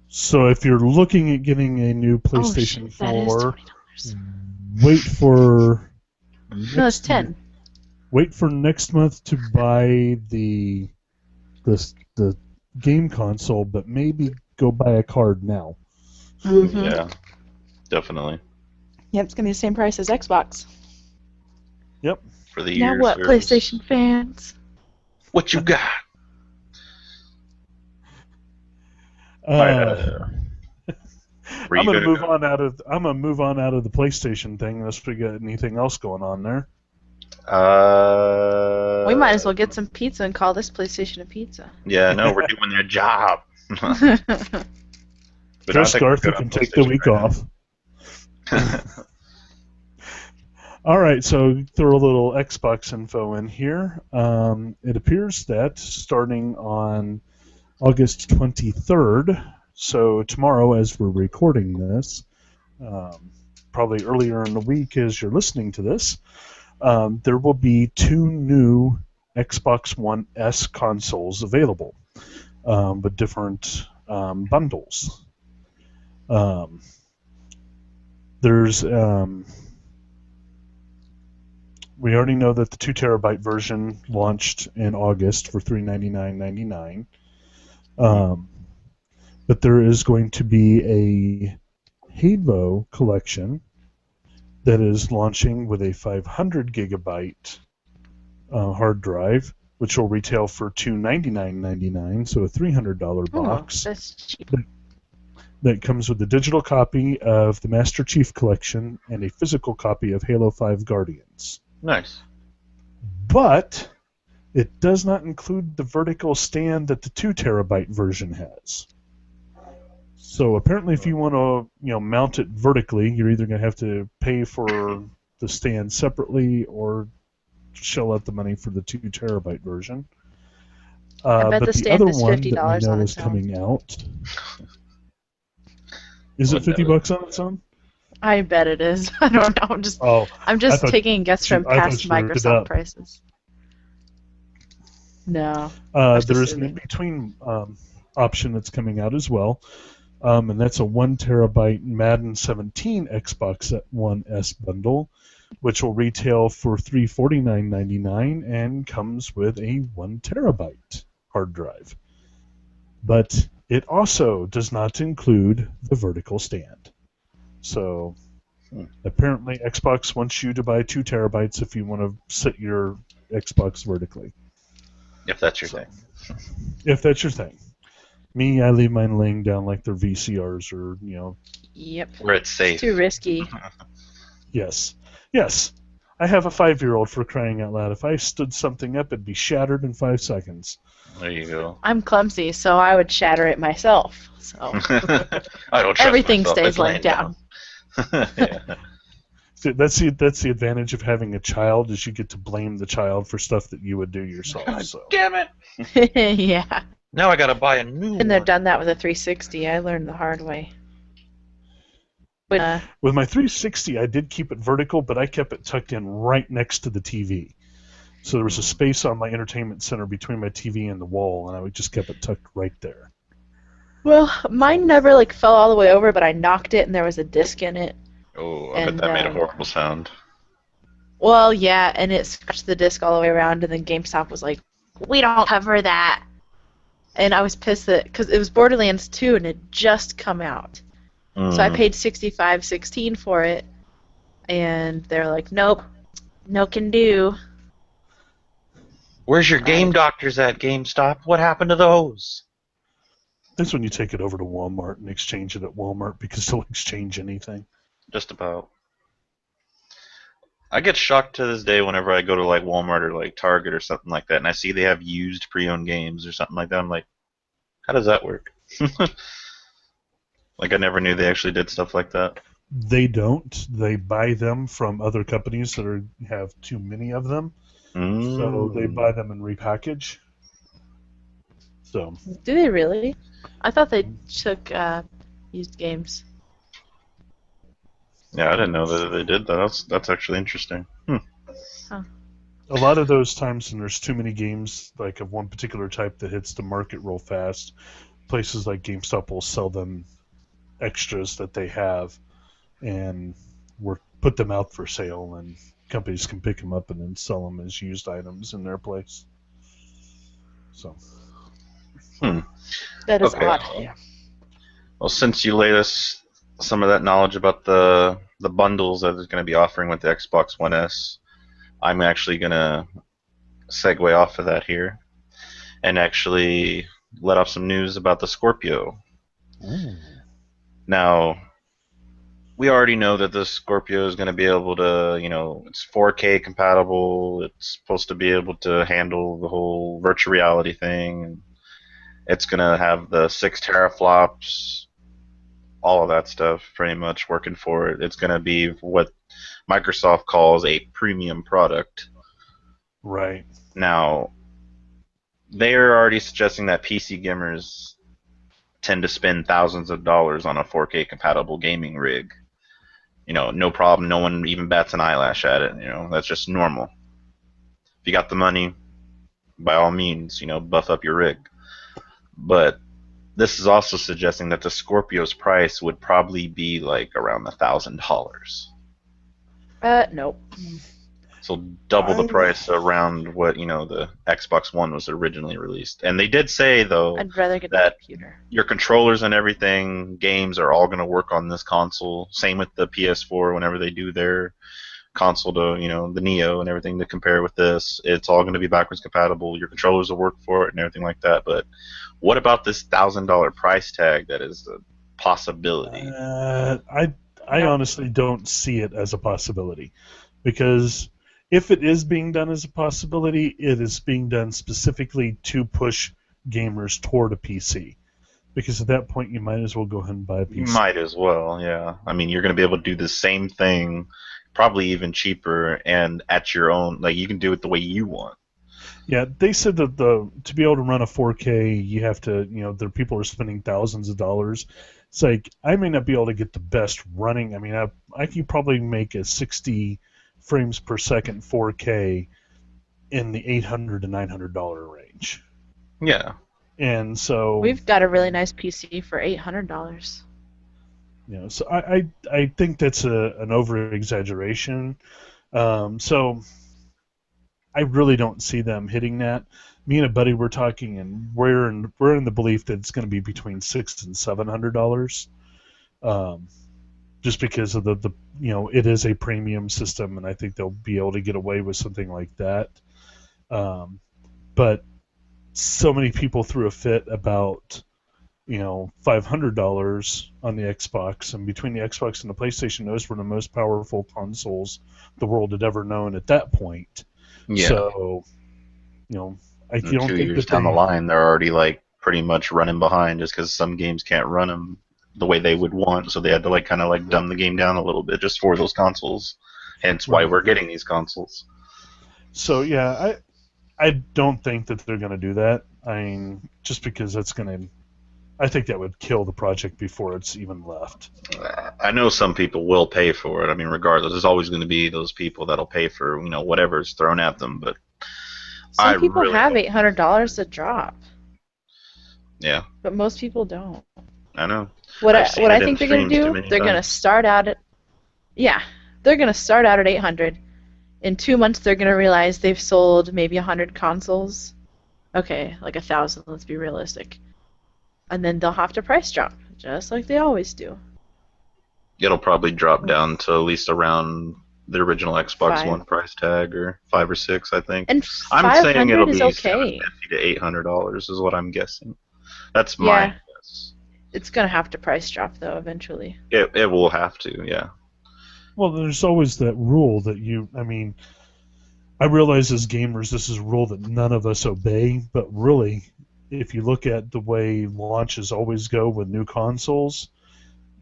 so if you're looking at getting a new Oh PlayStation shit, that is 4, $20. wait for No, it's 10. wait for next month to buy the game console, but maybe go buy a card now. Mm-hmm. Yeah, definitely. Yep, it's gonna be the same price as Xbox. Yep. For the Now year what, service. PlayStation fans? What you got? I'm gonna move on out of the PlayStation thing unless we got anything else going on there. We might as well get some pizza and call this PlayStation a pizza. Yeah, no, we're doing their job. Just Arthur can take the week off. All right, so throw a little Xbox info in here. It appears that starting on August 23rd, so tomorrow as we're recording this, probably earlier in the week as you're listening to this, there will be 2 new Xbox One S consoles available with different bundles. There's we already know that the 2 terabyte version launched in August for $399.99. But there is going to be a Halo collection that is launching with a 500 gigabyte hard drive, which will retail for $299.99, so a $300 box. Oh, that's cheap. That comes with a digital copy of the Master Chief Collection and a physical copy of Halo 5 Guardians. Nice. But it does not include the vertical stand that the 2 terabyte version has. So apparently, if you want to, mount it vertically, you're either going to have to pay for the stand separately or shell out the money for the 2 terabyte version. I bet but the the stand other is one that we $50 know on is its own. coming out. Is it $50 on its own? I bet it is. I don't know. I'm just taking a guess from past Microsoft prices. No. There's an in-between option that's coming out as well, and that's a 1 terabyte Madden 17 Xbox One S bundle, which will retail for $349.99 and comes with a 1 terabyte hard drive. But it also does not include the vertical stand. So apparently Xbox wants you to buy 2 terabytes if you want to sit your Xbox vertically. If that's your thing. If that's your thing. Me, I leave mine laying down like they're VCRs or, Yep. Where it's safe. It's too risky. Yes. I have a 5-year-old, for crying out loud. If I stood something up, it'd be shattered in 5 seconds. There you go. I'm clumsy, so I would shatter it myself. So I don't trust everything myself. stays It's laying laid down. Yeah. So that's the advantage of having a child, is you get to blame the child for stuff that you would do yourself. God so. damn it! Yeah. Now I gotta buy a new And they've one. done that with a 360. I learned the hard way. But, With my 360, I did keep it vertical, but I kept it tucked in right next to the TV. So there was a space on my entertainment center between my TV and the wall, and I just kept it tucked right there. well, mine never fell all the way over, but I knocked it and there was a disc in it. Oh, I bet that made a horrible sound. Well, yeah, and it scratched the disc all the way around, and then GameStop was like, "We don't cover that." And I was pissed because it was Borderlands 2 and it just come out. So I paid $65.16 for it, and they're like, "Nope, no can do." Where's your game doctors at, GameStop? What happened to those? That's when you take it over to Walmart and exchange it at Walmart, because they'll exchange anything. Just about. I get shocked to this day whenever I go to Walmart or Target or something like that, and I see they have used pre-owned games or something like that. I'm like, how does that work? Like I never knew they actually did stuff like that. They don't. They buy them from other companies that have too many of them, so they Mm. buy them and repackage. So Do they really? I thought they took used games. Yeah, I didn't know that they did that. That's actually interesting. Huh. a lot of those times when there's too many games like of one particular type that hits the market real fast, places like GameStop will sell them extras that they have and put them out for sale, and companies can pick them up and then sell them as used items in their place. So. That is Okay. odd. Yeah. Well, since you laid us some of that knowledge about the bundles that it's going to be offering with the Xbox One S, I'm actually going to segue off of that here and actually let off some news about the Scorpio. Ooh. Now, we already know that the Scorpio is going to be able to, it's 4K compatible. It's supposed to be able to handle the whole virtual reality thing. It's going to have the 6 teraflops, all of that stuff pretty much working for it. It's going to be what Microsoft calls a premium product. Right. Now, they're already suggesting that PC gamers tend to spend thousands of dollars on a 4K compatible gaming rig. No problem. No one even bats an eyelash at it. That's just normal. If you got the money, by all means, buff up your rig. But this is also suggesting that the Scorpio's price would probably be like around $1,000. Nope. So double the price around what the Xbox One was originally released. And they did say though I'd rather get the that computer. your controllers and everything, games are all going to work on this console. Same with the PS4 whenever they do their console to the Neo and everything to compare with this. It's all going to be backwards compatible. Your controllers will work for it and everything like that. But what about this $1,000 price tag that is a possibility? I honestly don't see it as a possibility, because if it is being done as a possibility, it is being done specifically to push gamers toward a PC. Because at that point, you might as well go ahead and buy a PC. You might as well, yeah. I mean, you're going to be able to do the same thing, probably even cheaper, and at your own. Like you can do it the way you want. Yeah, they said that to be able to run a 4K, you have to, there people are spending thousands of dollars. It's like I may not be able to get the best running. I mean, I can probably make a 60 frames per second 4K in the $800 to $900 range. Yeah. And so we've got a really nice PC for $800. So I think that's an over exaggeration. So I really don't see them hitting that. Me and a buddy were talking, and we're in the belief that it's going to be between $600 and $700, just because of the it is a premium system, and I think they'll be able to get away with something like that. But so many people threw a fit about $500 on the Xbox, and between the Xbox and the PlayStation, those were the most powerful consoles the world had ever known at that point. Yeah. So, I don't 2 think years that down the line, they're already like pretty much running behind, just because some games can't run them the way they would want, so they had to kind of dumb the game down a little bit just for those consoles. Hence why we're getting these consoles. So yeah, I don't think that they're going to do that. I mean, just because that's going to, I think that would kill the project before it's even left. I know some people will pay for it. I mean, regardless, there's always going to be those people that'll pay for whatever's thrown at them. But some people really have $800 to drop. Yeah. But most people don't. I know. What I think they're going to do? They're going to start out at they're going to start out at 800. In 2 months, they're going to realize they've sold maybe 100 consoles. Okay, like 1,000. Let's be realistic. And then they'll have to price drop, just like they always do. It'll probably drop down to at least around the original Xbox One price tag, or $5 or $6, I think. And I'm saying it'll be okay. $750 to $800 is what I'm guessing. That's my guess. It's gonna have to price drop though eventually. It will have to, yeah. Well, there's always that rule that I realize as gamers this is a rule that none of us obey, but really, if you look at the way launches always go with new consoles,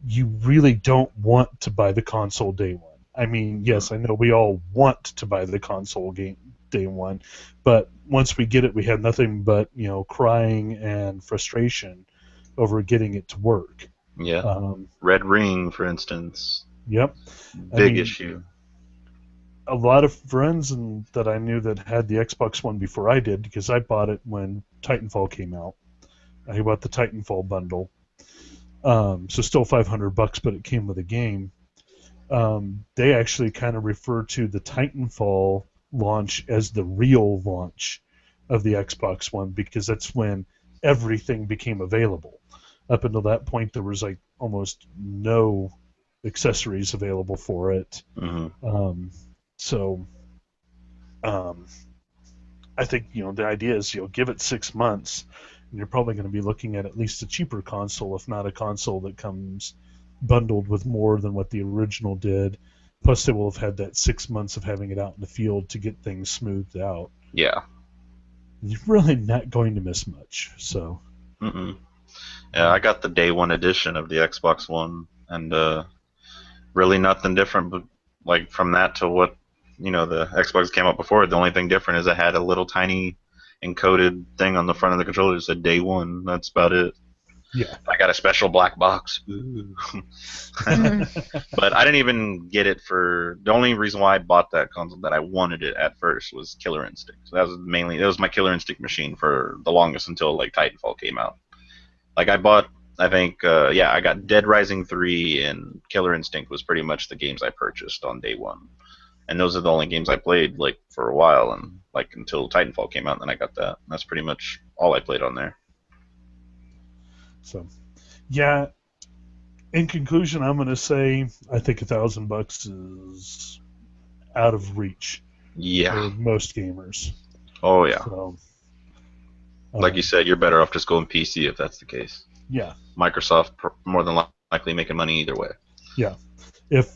you really don't want to buy the console day one. I mean, yes, I know we all want to buy the console game day one, but once we get it, we have nothing but crying and frustration over getting it to work. Yeah. Um, Red Ring, for instance. yep. I Big mean, issue. a lot of friends that I knew that had the Xbox One before I did, because I bought it when Titanfall came out. I bought the Titanfall bundle. So still $500, but it came with a game. They actually kind of refer to the Titanfall launch as the real launch of the Xbox One, because that's when everything became available. Up until that point, there was like almost no accessories available for it. Mm-hmm. So I think the idea is give it 6 months, and you're probably going to be looking at least a cheaper console, if not a console that comes bundled with more than what the original did. Plus, they will have had that 6 months of having it out in the field to get things smoothed out. Yeah. You're really not going to miss much. So. Mm-mm. Yeah, I got the day one edition of the Xbox One, and really nothing different, but like from that to what the Xbox came out before. The only thing different is it had a little tiny encoded thing on the front of the controller that said day one. That's about it. Yeah. I got a special black box. Ooh. But I didn't even get it for the only reason why I bought that console that I wanted it at first was Killer Instinct. So that was my Killer Instinct machine for the longest until like Titanfall came out. Like I bought, I think, I got Dead Rising 3 and Killer Instinct was pretty much the games I purchased on day one, and those are the only games I played like for a while, and like until Titanfall came out, and then I got that. That's pretty much all I played on there. So, yeah. In conclusion, I'm going to say I think $1,000 is out of reach Yeah. for most gamers. Oh yeah. So, like you said, you're better off just going PC if that's the case. Yeah. Microsoft more than likely making money either way. Yeah. If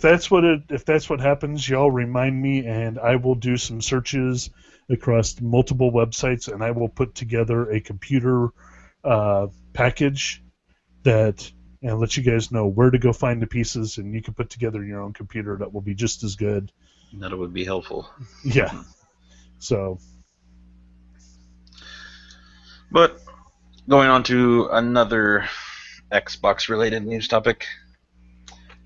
that's what happens, y'all remind me, and I will do some searches across multiple websites, and I will put together a computer package and let you guys know where to go find the pieces, and you can put together your own computer that will be just as good. That would be helpful. Yeah. So. But going on to another Xbox-related news topic.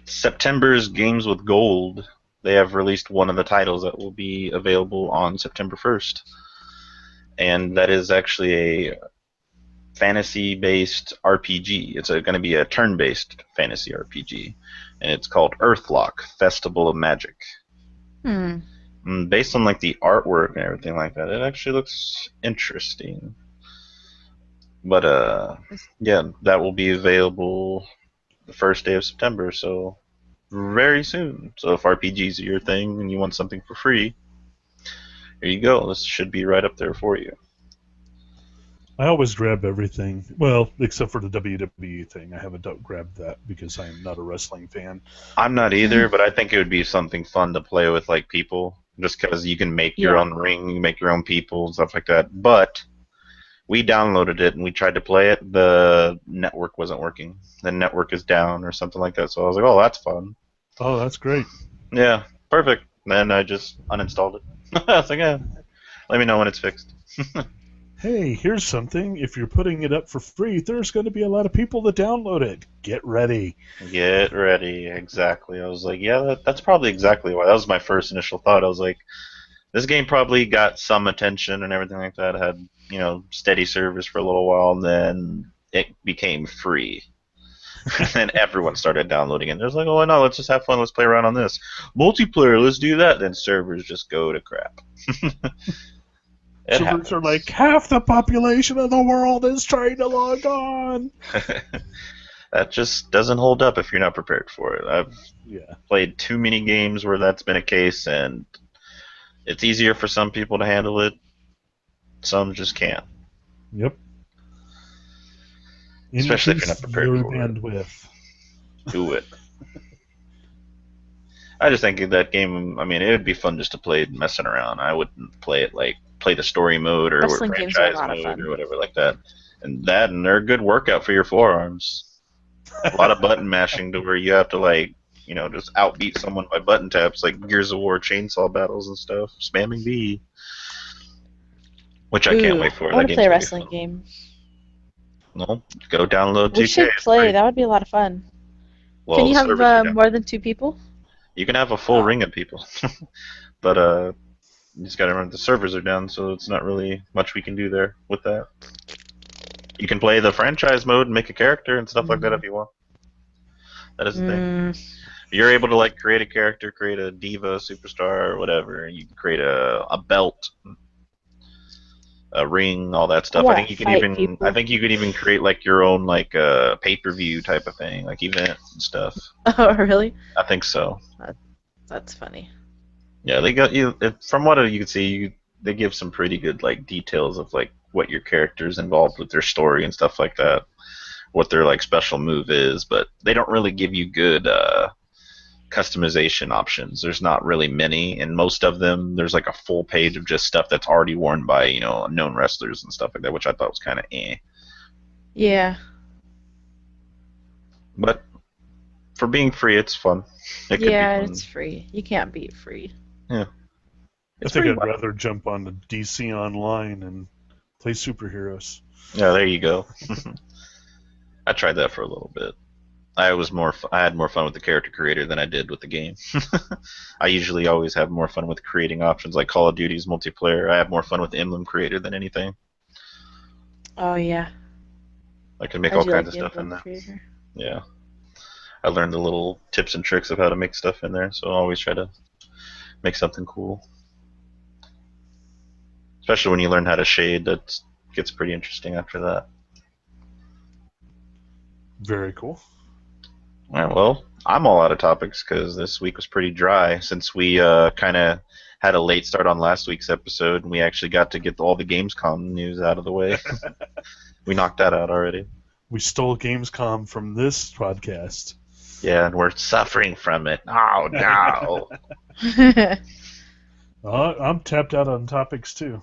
September's Games with Gold. They have released one of the titles that will be available on September 1st. And that is actually a fantasy-based RPG. It's going to be a turn-based fantasy RPG. And it's called Earthlock, Festival of Magic. Based on like the artwork and everything like that, it actually looks interesting. But that will be available the first day of September, so very soon. So if RPGs are your thing and you want something for free, here you go. This should be right up there for you. I always grab everything. Well, except for the WWE thing. I haven't grabbed that because I am not a wrestling fan. I'm not either, but I think it would be something fun to play with like people, just because you can make your own ring, you make your own people, and stuff like that. But we downloaded it and we tried to play it. The network wasn't working. The network is down or something like that. So I was like, oh, that's fun. Oh, that's great. Yeah, perfect. Then I just uninstalled it. I was like, yeah, let me know when it's fixed. Hey, here's something. If you're putting it up for free, there's going to be a lot of people that download it. Get ready. Get ready. Exactly. I was like, yeah, that's probably exactly why. That was my first initial thought. I was like, this game probably got some attention and everything like that. It had, steady service for a little while, and then it became free. And then everyone started downloading it. It was like, oh, no, let's just have fun. Let's play around on this. Multiplayer, let's do that. Then servers just go to crap. Servers are like, half the population of the world is trying to log on. That just doesn't hold up if you're not prepared for it. I've played too many games where that's been a case, and it's easier for some people to handle it. Some just can't. Yep. Especially if you're not prepared for bandwidth. it. Do it. I just think that game, I mean, it would be fun just to play it messing around. I wouldn't play it like play the story mode or Wrestling games are a franchise lot of mode fun. or whatever like that. And they're a good workout for your forearms. A lot of button mashing to where you have to just outbeat someone by button taps, like Gears of War chainsaw battles and stuff. Spamming B, which I can't Ooh, wait for. I That want to game's play a gonna be wrestling fun. game. No, go download We 2K. should It's play. free. That would be a lot of fun. Well, Can the you have servers are down. more than 2 people? You can have a full ring of people, but you just gotta remember the servers are down, so it's not really much we can do there with that. You can play the franchise mode and make a character and stuff like that if you want. That is the thing. You're able to create a character, create a diva, superstar, or whatever. And you can create a belt, a ring, all that stuff. I think you can even create your own pay-per-view type of thing, like events and stuff. Oh, really? I think so. That's funny. Yeah, they got you. From what you can see, they give some pretty good details of what your character's involved with their story and stuff like that, what their special move is, but they don't really give you good customization options. There's not really many, and most of them there's a full page of just stuff that's already worn by known wrestlers and stuff like that, which I thought was kind of eh. Yeah. But for being free, it's fun. It could be fun. It's free. You can't beat free. Yeah. I think I'd rather jump on the DC Online and play superheroes. Yeah, there you go. I tried that for a little bit. I had more fun with the character creator than I did with the game. I usually always have more fun with creating options like Call of Duty's multiplayer. I have more fun with the emblem creator than anything. Oh yeah. I can make all kinds of stuff in there. Creator? Yeah. I learned the little tips and tricks of how to make stuff in there, so I always try to make something cool. Especially when you learn how to shade, that gets pretty interesting after that. Very cool. Alright, well, I'm all out of topics because this week was pretty dry since we kind of had a late start on last week's episode and we actually got to get all the Gamescom news out of the way. We knocked that out already. We stole Gamescom from this podcast. Yeah, and we're suffering from it. Oh, no. I'm tapped out on topics, too.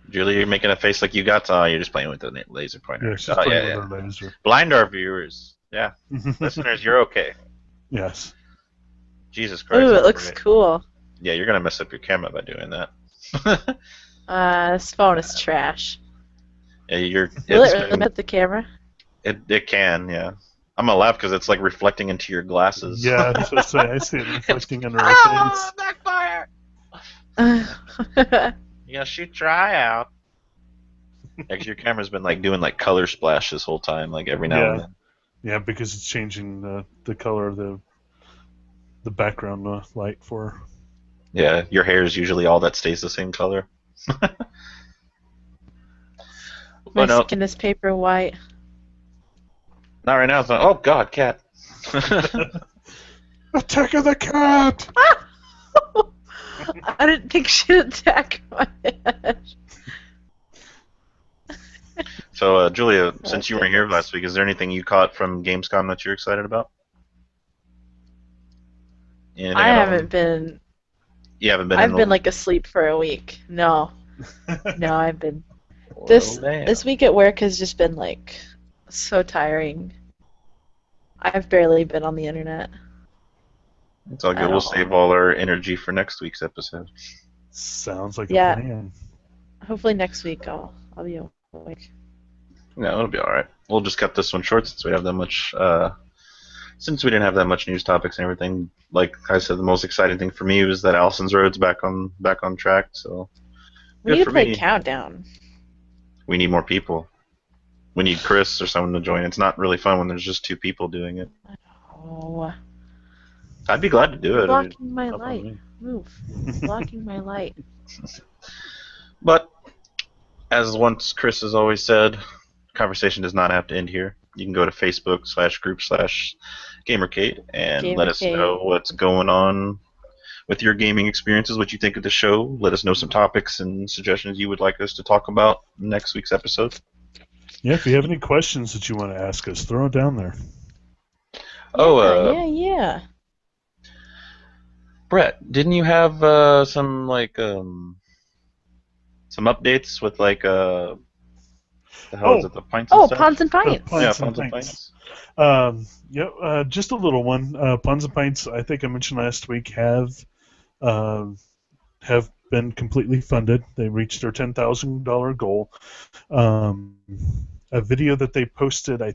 Julie, you're making a face like you got to. Oh, you're just playing with the laser pointer. Yeah, she's playing with her laser. Blind our viewers. Yeah. Listeners, you're okay. Yes. Jesus Christ. Ooh, it looks cool. Yeah, you're going to mess up your camera by doing that. This phone is trash. Yeah, Will it really mess up the camera? It can, yeah. I'm gonna laugh because it's reflecting into your glasses. Yeah, I was I see it reflecting under her face. Backfire! You gotta shoot your eye out. Actually, your camera's been doing color splash this whole time, every now and then. Yeah, because it's changing the color of the background light for her. Yeah, your hair is usually all that stays the same color. My skin is paper white. Not right now. It's not. Oh God, cat! Attack of the cat! I didn't think she'd attack my head. So, Julia, since you weren't here last week, is there anything you caught from Gamescom that you're excited about? I haven't been. You haven't been. I've been asleep for a week. No, I've been. This week at work has just been so tiring. I've barely been on the internet. It's all good. We'll save all our energy for next week's episode. Sounds like a plan. Hopefully next week I'll be awake. Yeah, it'll be all right. We'll just cut this one short since we have that much. Since we didn't have that much news topics and everything. Like I said, the most exciting thing for me was that Allison's Road's back on track. So we need to play Countdown. We need more people. We need Chris or someone to join. It's not really fun when there's just 2 people doing it. Oh. I'd be glad to do it. Blocking my light. Move. Blocking my light. But, as once Chris has always said, conversation does not have to end here. You can go to Facebook/group/GamerCade and let us know what's going on with your gaming experiences, what you think of the show. Let us know some topics and suggestions you would like us to talk about in next week's episode. Yeah, if you have any questions that you want to ask us, throw it down there. Oh, yeah. Brett, didn't you have some some updates with the hell is Oh, it, the pints and Oh, stuff? Ponds and Pints. Yeah, Pints and Pounds and Pints. Pints. Just a little one. Puns and Pints, I think I mentioned last week, uh, have been completely funded. They reached their $10,000 goal. Um, a video that they posted, I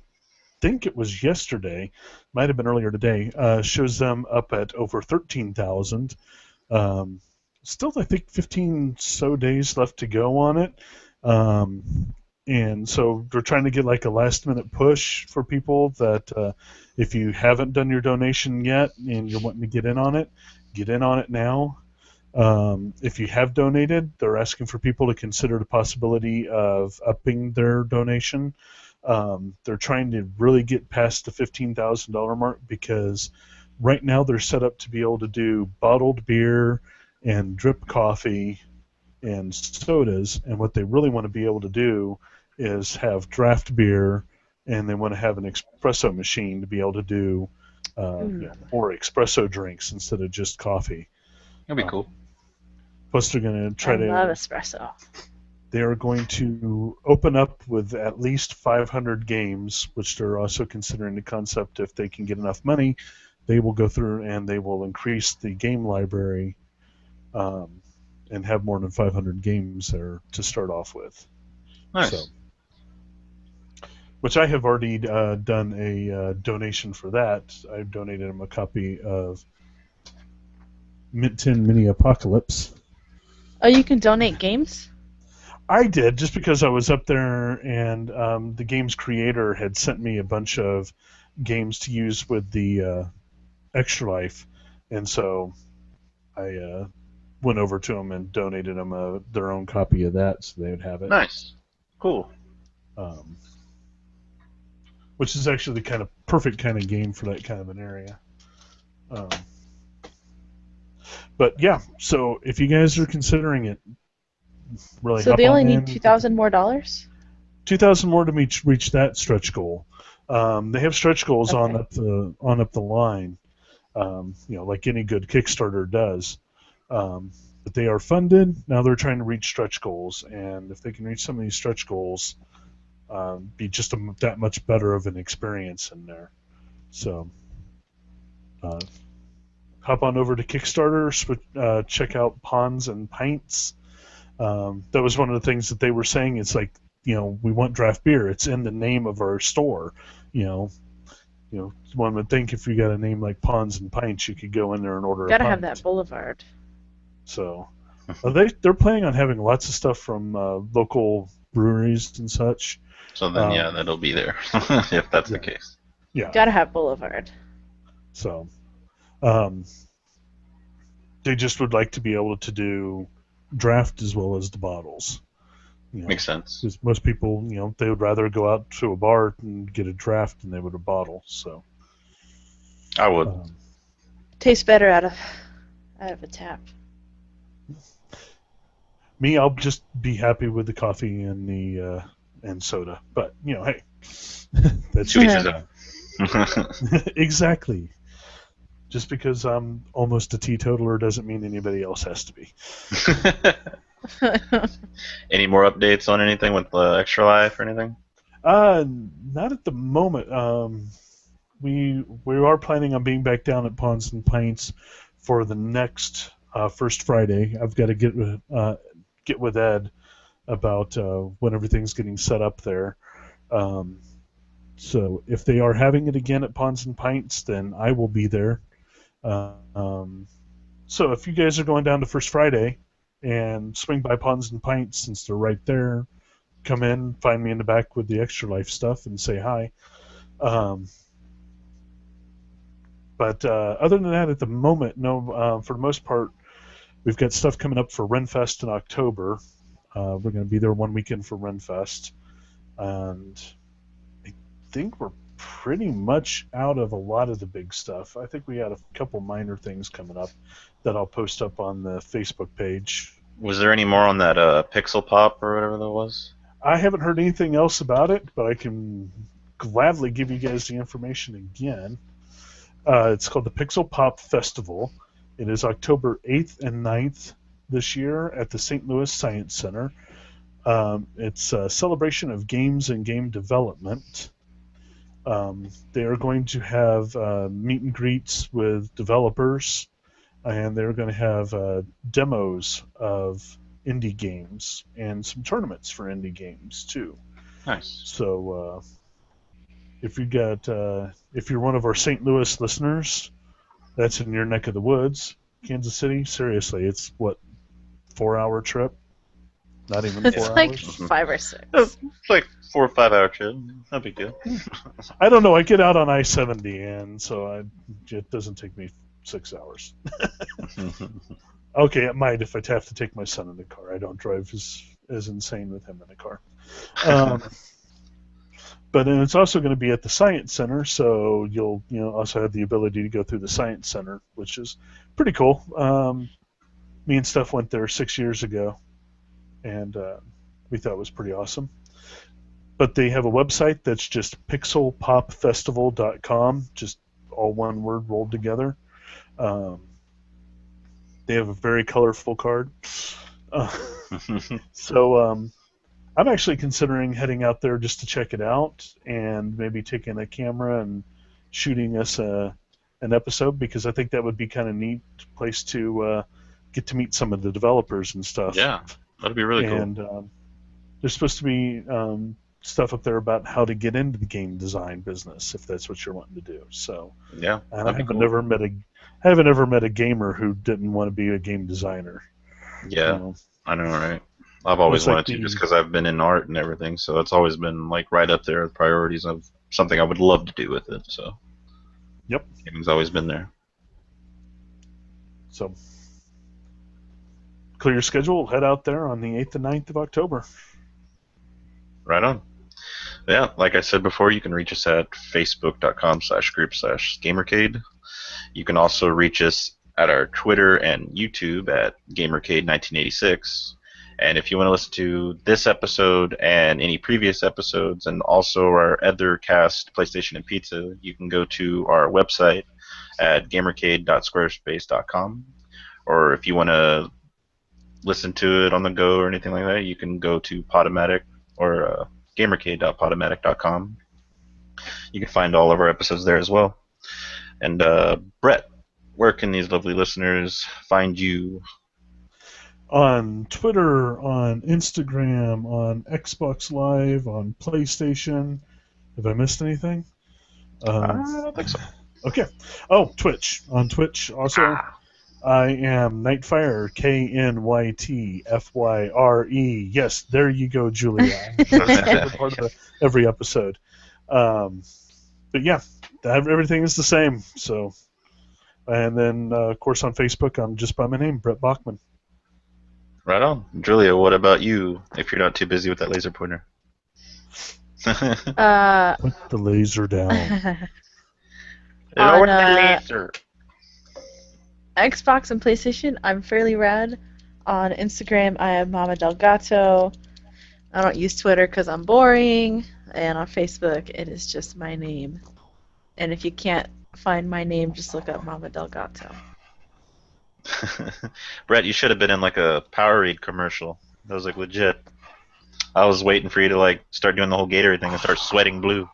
think it was yesterday, might have been earlier today, shows them up at over 13,000. Um, Still, I think 15 so days left to go on it. And so they're trying to get like a last minute push for people that if you haven't done your donation yet and you're wanting to get in on it now. If you have donated, they're asking for people to consider the possibility of upping their donation. They're trying to really get past the $15,000 mark because right now they're set up to be able to do bottled beer and drip coffee and sodas, and what they really want to be able to do is have draft beer, and they want to have an espresso machine to be able to do more espresso drinks instead of just coffee. That'd be cool. Plus, they're going to I love espresso. They are going to open up with at least 500 games, which they're also considering the concept if they can get enough money, they will go through and they will increase the game library and have more than 500 games there to start off with. Nice. So, which I have already done a donation for that. I've donated them a copy of Mint 10 Mini Apocalypse. Oh, you can donate games? I did, just because I was up there and the game's creator had sent me a bunch of games to use with the Extra Life, and so I went over to them and donated them their own copy of that so they would have it. Nice. Cool. Which is actually the kind of perfect kind of game for that kind of an area. But yeah, so if you guys are considering it, really So hop they on only in. need $2,000 more dollars? 2,000 more to reach that stretch goal. They have stretch goals on Okay. up the line, like any good Kickstarter does. But they are funded. Now they're trying to reach stretch goals, and if they can reach some of these stretch goals, be just that much better of an experience in there. So, hop on over to Kickstarter, check out Ponds and Pints. That was one of the things that they were saying. It's like, we want draft beer. It's in the name of our store. One would think if you got a name like Ponds and Pints, you could go in there and order a Gotta pint. have that boulevard. So they're planning on having lots of stuff from local breweries and such. So then, yeah, that'll be there if that's the case. Yeah. Gotta have boulevard. So they just would like to be able to do draft as well as the bottles. Makes sense. Because most people, they would rather go out to a bar and get a draft than they would a bottle. So I would. Tastes better out of a tap. Me, I'll just be happy with the coffee and the and soda. But hey, that's To each his own. Exactly. Just because I'm almost a teetotaler doesn't mean anybody else has to be. Any more updates on anything with Extra Life or anything? Not at the moment. We are planning on being back down at Ponds and Pints for the next first Friday. I've got to get with Ed about when everything's getting set up there. So if they are having it again at Ponds and Pints, then I will be there. So if you guys are going down to First Friday and swing by Ponds and Pints, since they're right there, come in, find me in the back with the Extra Life stuff, and say hi. But other than that, at the moment, no. For the most part, we've got stuff coming up for Renfest in October. We're going to be there one weekend for Renfest, and I think we're pretty much out of a lot of the big stuff. I think we had a couple minor things coming up that I'll post up on the Facebook page. Was there any more on that Pixel Pop or whatever that was? I haven't heard anything else about it, but I can gladly give you guys the information again. It's called the Pixel Pop Festival. It is October 8th and 9th this year at the St. Louis Science Center. It's a celebration of games and game development. They are going to have meet and greets with developers, and they're going to have demos of indie games and some tournaments for indie games too. Nice. So if you're one of our St. Louis listeners, that's in your neck of the woods, Kansas City. Seriously, it's what, 4-hour trip? Not even 4 It's hours. like 5 or 6. It's like 4 or 5 hour trip. No big deal. I don't know. I get out on I-70, and so it doesn't take me 6 hours. Okay, it might if I have to take my son in the car. I don't drive as insane with him in the car. But then it's also going to be at the Science Center, so you'll also have the ability to go through the Science Center, which is pretty cool. Me and Steph went there 6 years ago, and we thought it was pretty awesome. But they have a website that's just pixelpopfestival.com, just all one word rolled together. They have a very colorful card. So I'm actually considering heading out there just to check it out and maybe taking a camera and shooting us an episode, because I think that would be kind of neat place to get to meet some of the developers and stuff. Yeah, that'd be really cool. And there's supposed to be stuff up there about how to get into the game design business, if that's what you're wanting to do. So Yeah, and I that'd be haven't cool. ever met a gamer who didn't want to be a game designer. Yeah, You know? I know, right? I've always It's like wanted to, just because I've been in art and everything, so it's always been like right up there with priorities of something I would love to do with it. So, Yep. gaming's always been there. So clear your schedule. Head out there on the 8th and 9th of October. Right on. Yeah, like I said before, you can reach us at facebook.com/group/GamerCade. You can also reach us at our Twitter and YouTube at GamerCade1986. And if you want to listen to this episode and any previous episodes, and also our other cast, PlayStation and Pizza, you can go to our website at gamercade.squarespace.com. Or if you want to listen to it on the go or anything like that, you can go to Podomatic or gamercade.podomatic.com. You can find all of our episodes there as well. And Brett, where can these lovely listeners find you? On Twitter, on Instagram, on Xbox Live, on PlayStation. Have I missed anything? I don't think so. Okay. Oh, Twitch. On Twitch also. I am Nightfire, KNYTFYRE. Yes, there you go, Julia. That's my favorite part of every episode. But yeah, everything is the same. So, and then of course on Facebook, I'm just by my name, Brett Bachman. Right on. Julia, what about you, if you're not too busy with that laser pointer? Put the laser down. On, laser. Xbox and PlayStation, I'm fairly rad. On Instagram, I am Mama Del Gato. I don't use Twitter because I'm boring. And on Facebook, it is just my name. And if you can't find my name, just look up Mama Del Gato. Brett, you should have been in like a Powerade commercial. That was like legit. I was waiting for you to like start doing the whole Gatorade thing and start sweating blue.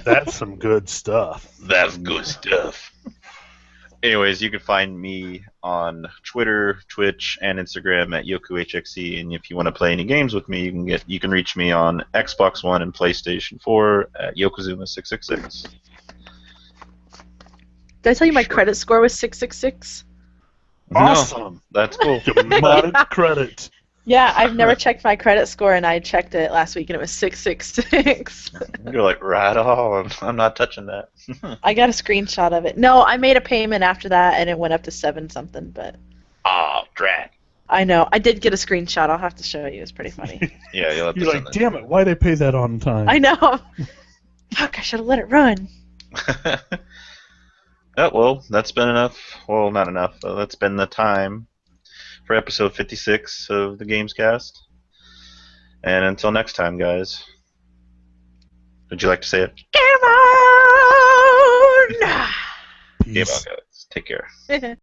That's some good stuff. That's good stuff. Anyways, you can find me on Twitter, Twitch, and Instagram at YokuHXE, and if you want to play any games with me, you can reach me on Xbox One and PlayStation 4 at Yokozuna666. Did I tell you my credit score was 666? Awesome. No, that's cool. Demonic credit. Yeah, I've never checked my credit score, and I checked it last week, and it was 666. You're like, right on. I'm not touching that. I got a screenshot of it. No, I made a payment after that, and it went up to 7 something, but... Oh, drat. I know. I did get a screenshot. I'll have to show you. It's pretty funny. Yeah, you'll have to You're send like, that. damn it, why'd I pay that on time? I know. Fuck, I should have let it run. Oh, well, that's been enough. Well, not enough. That's been the time for episode 56 of the GamesCast. And until next time, guys. Would you like to say it? Game on! Game Peace. out, guys. Take care.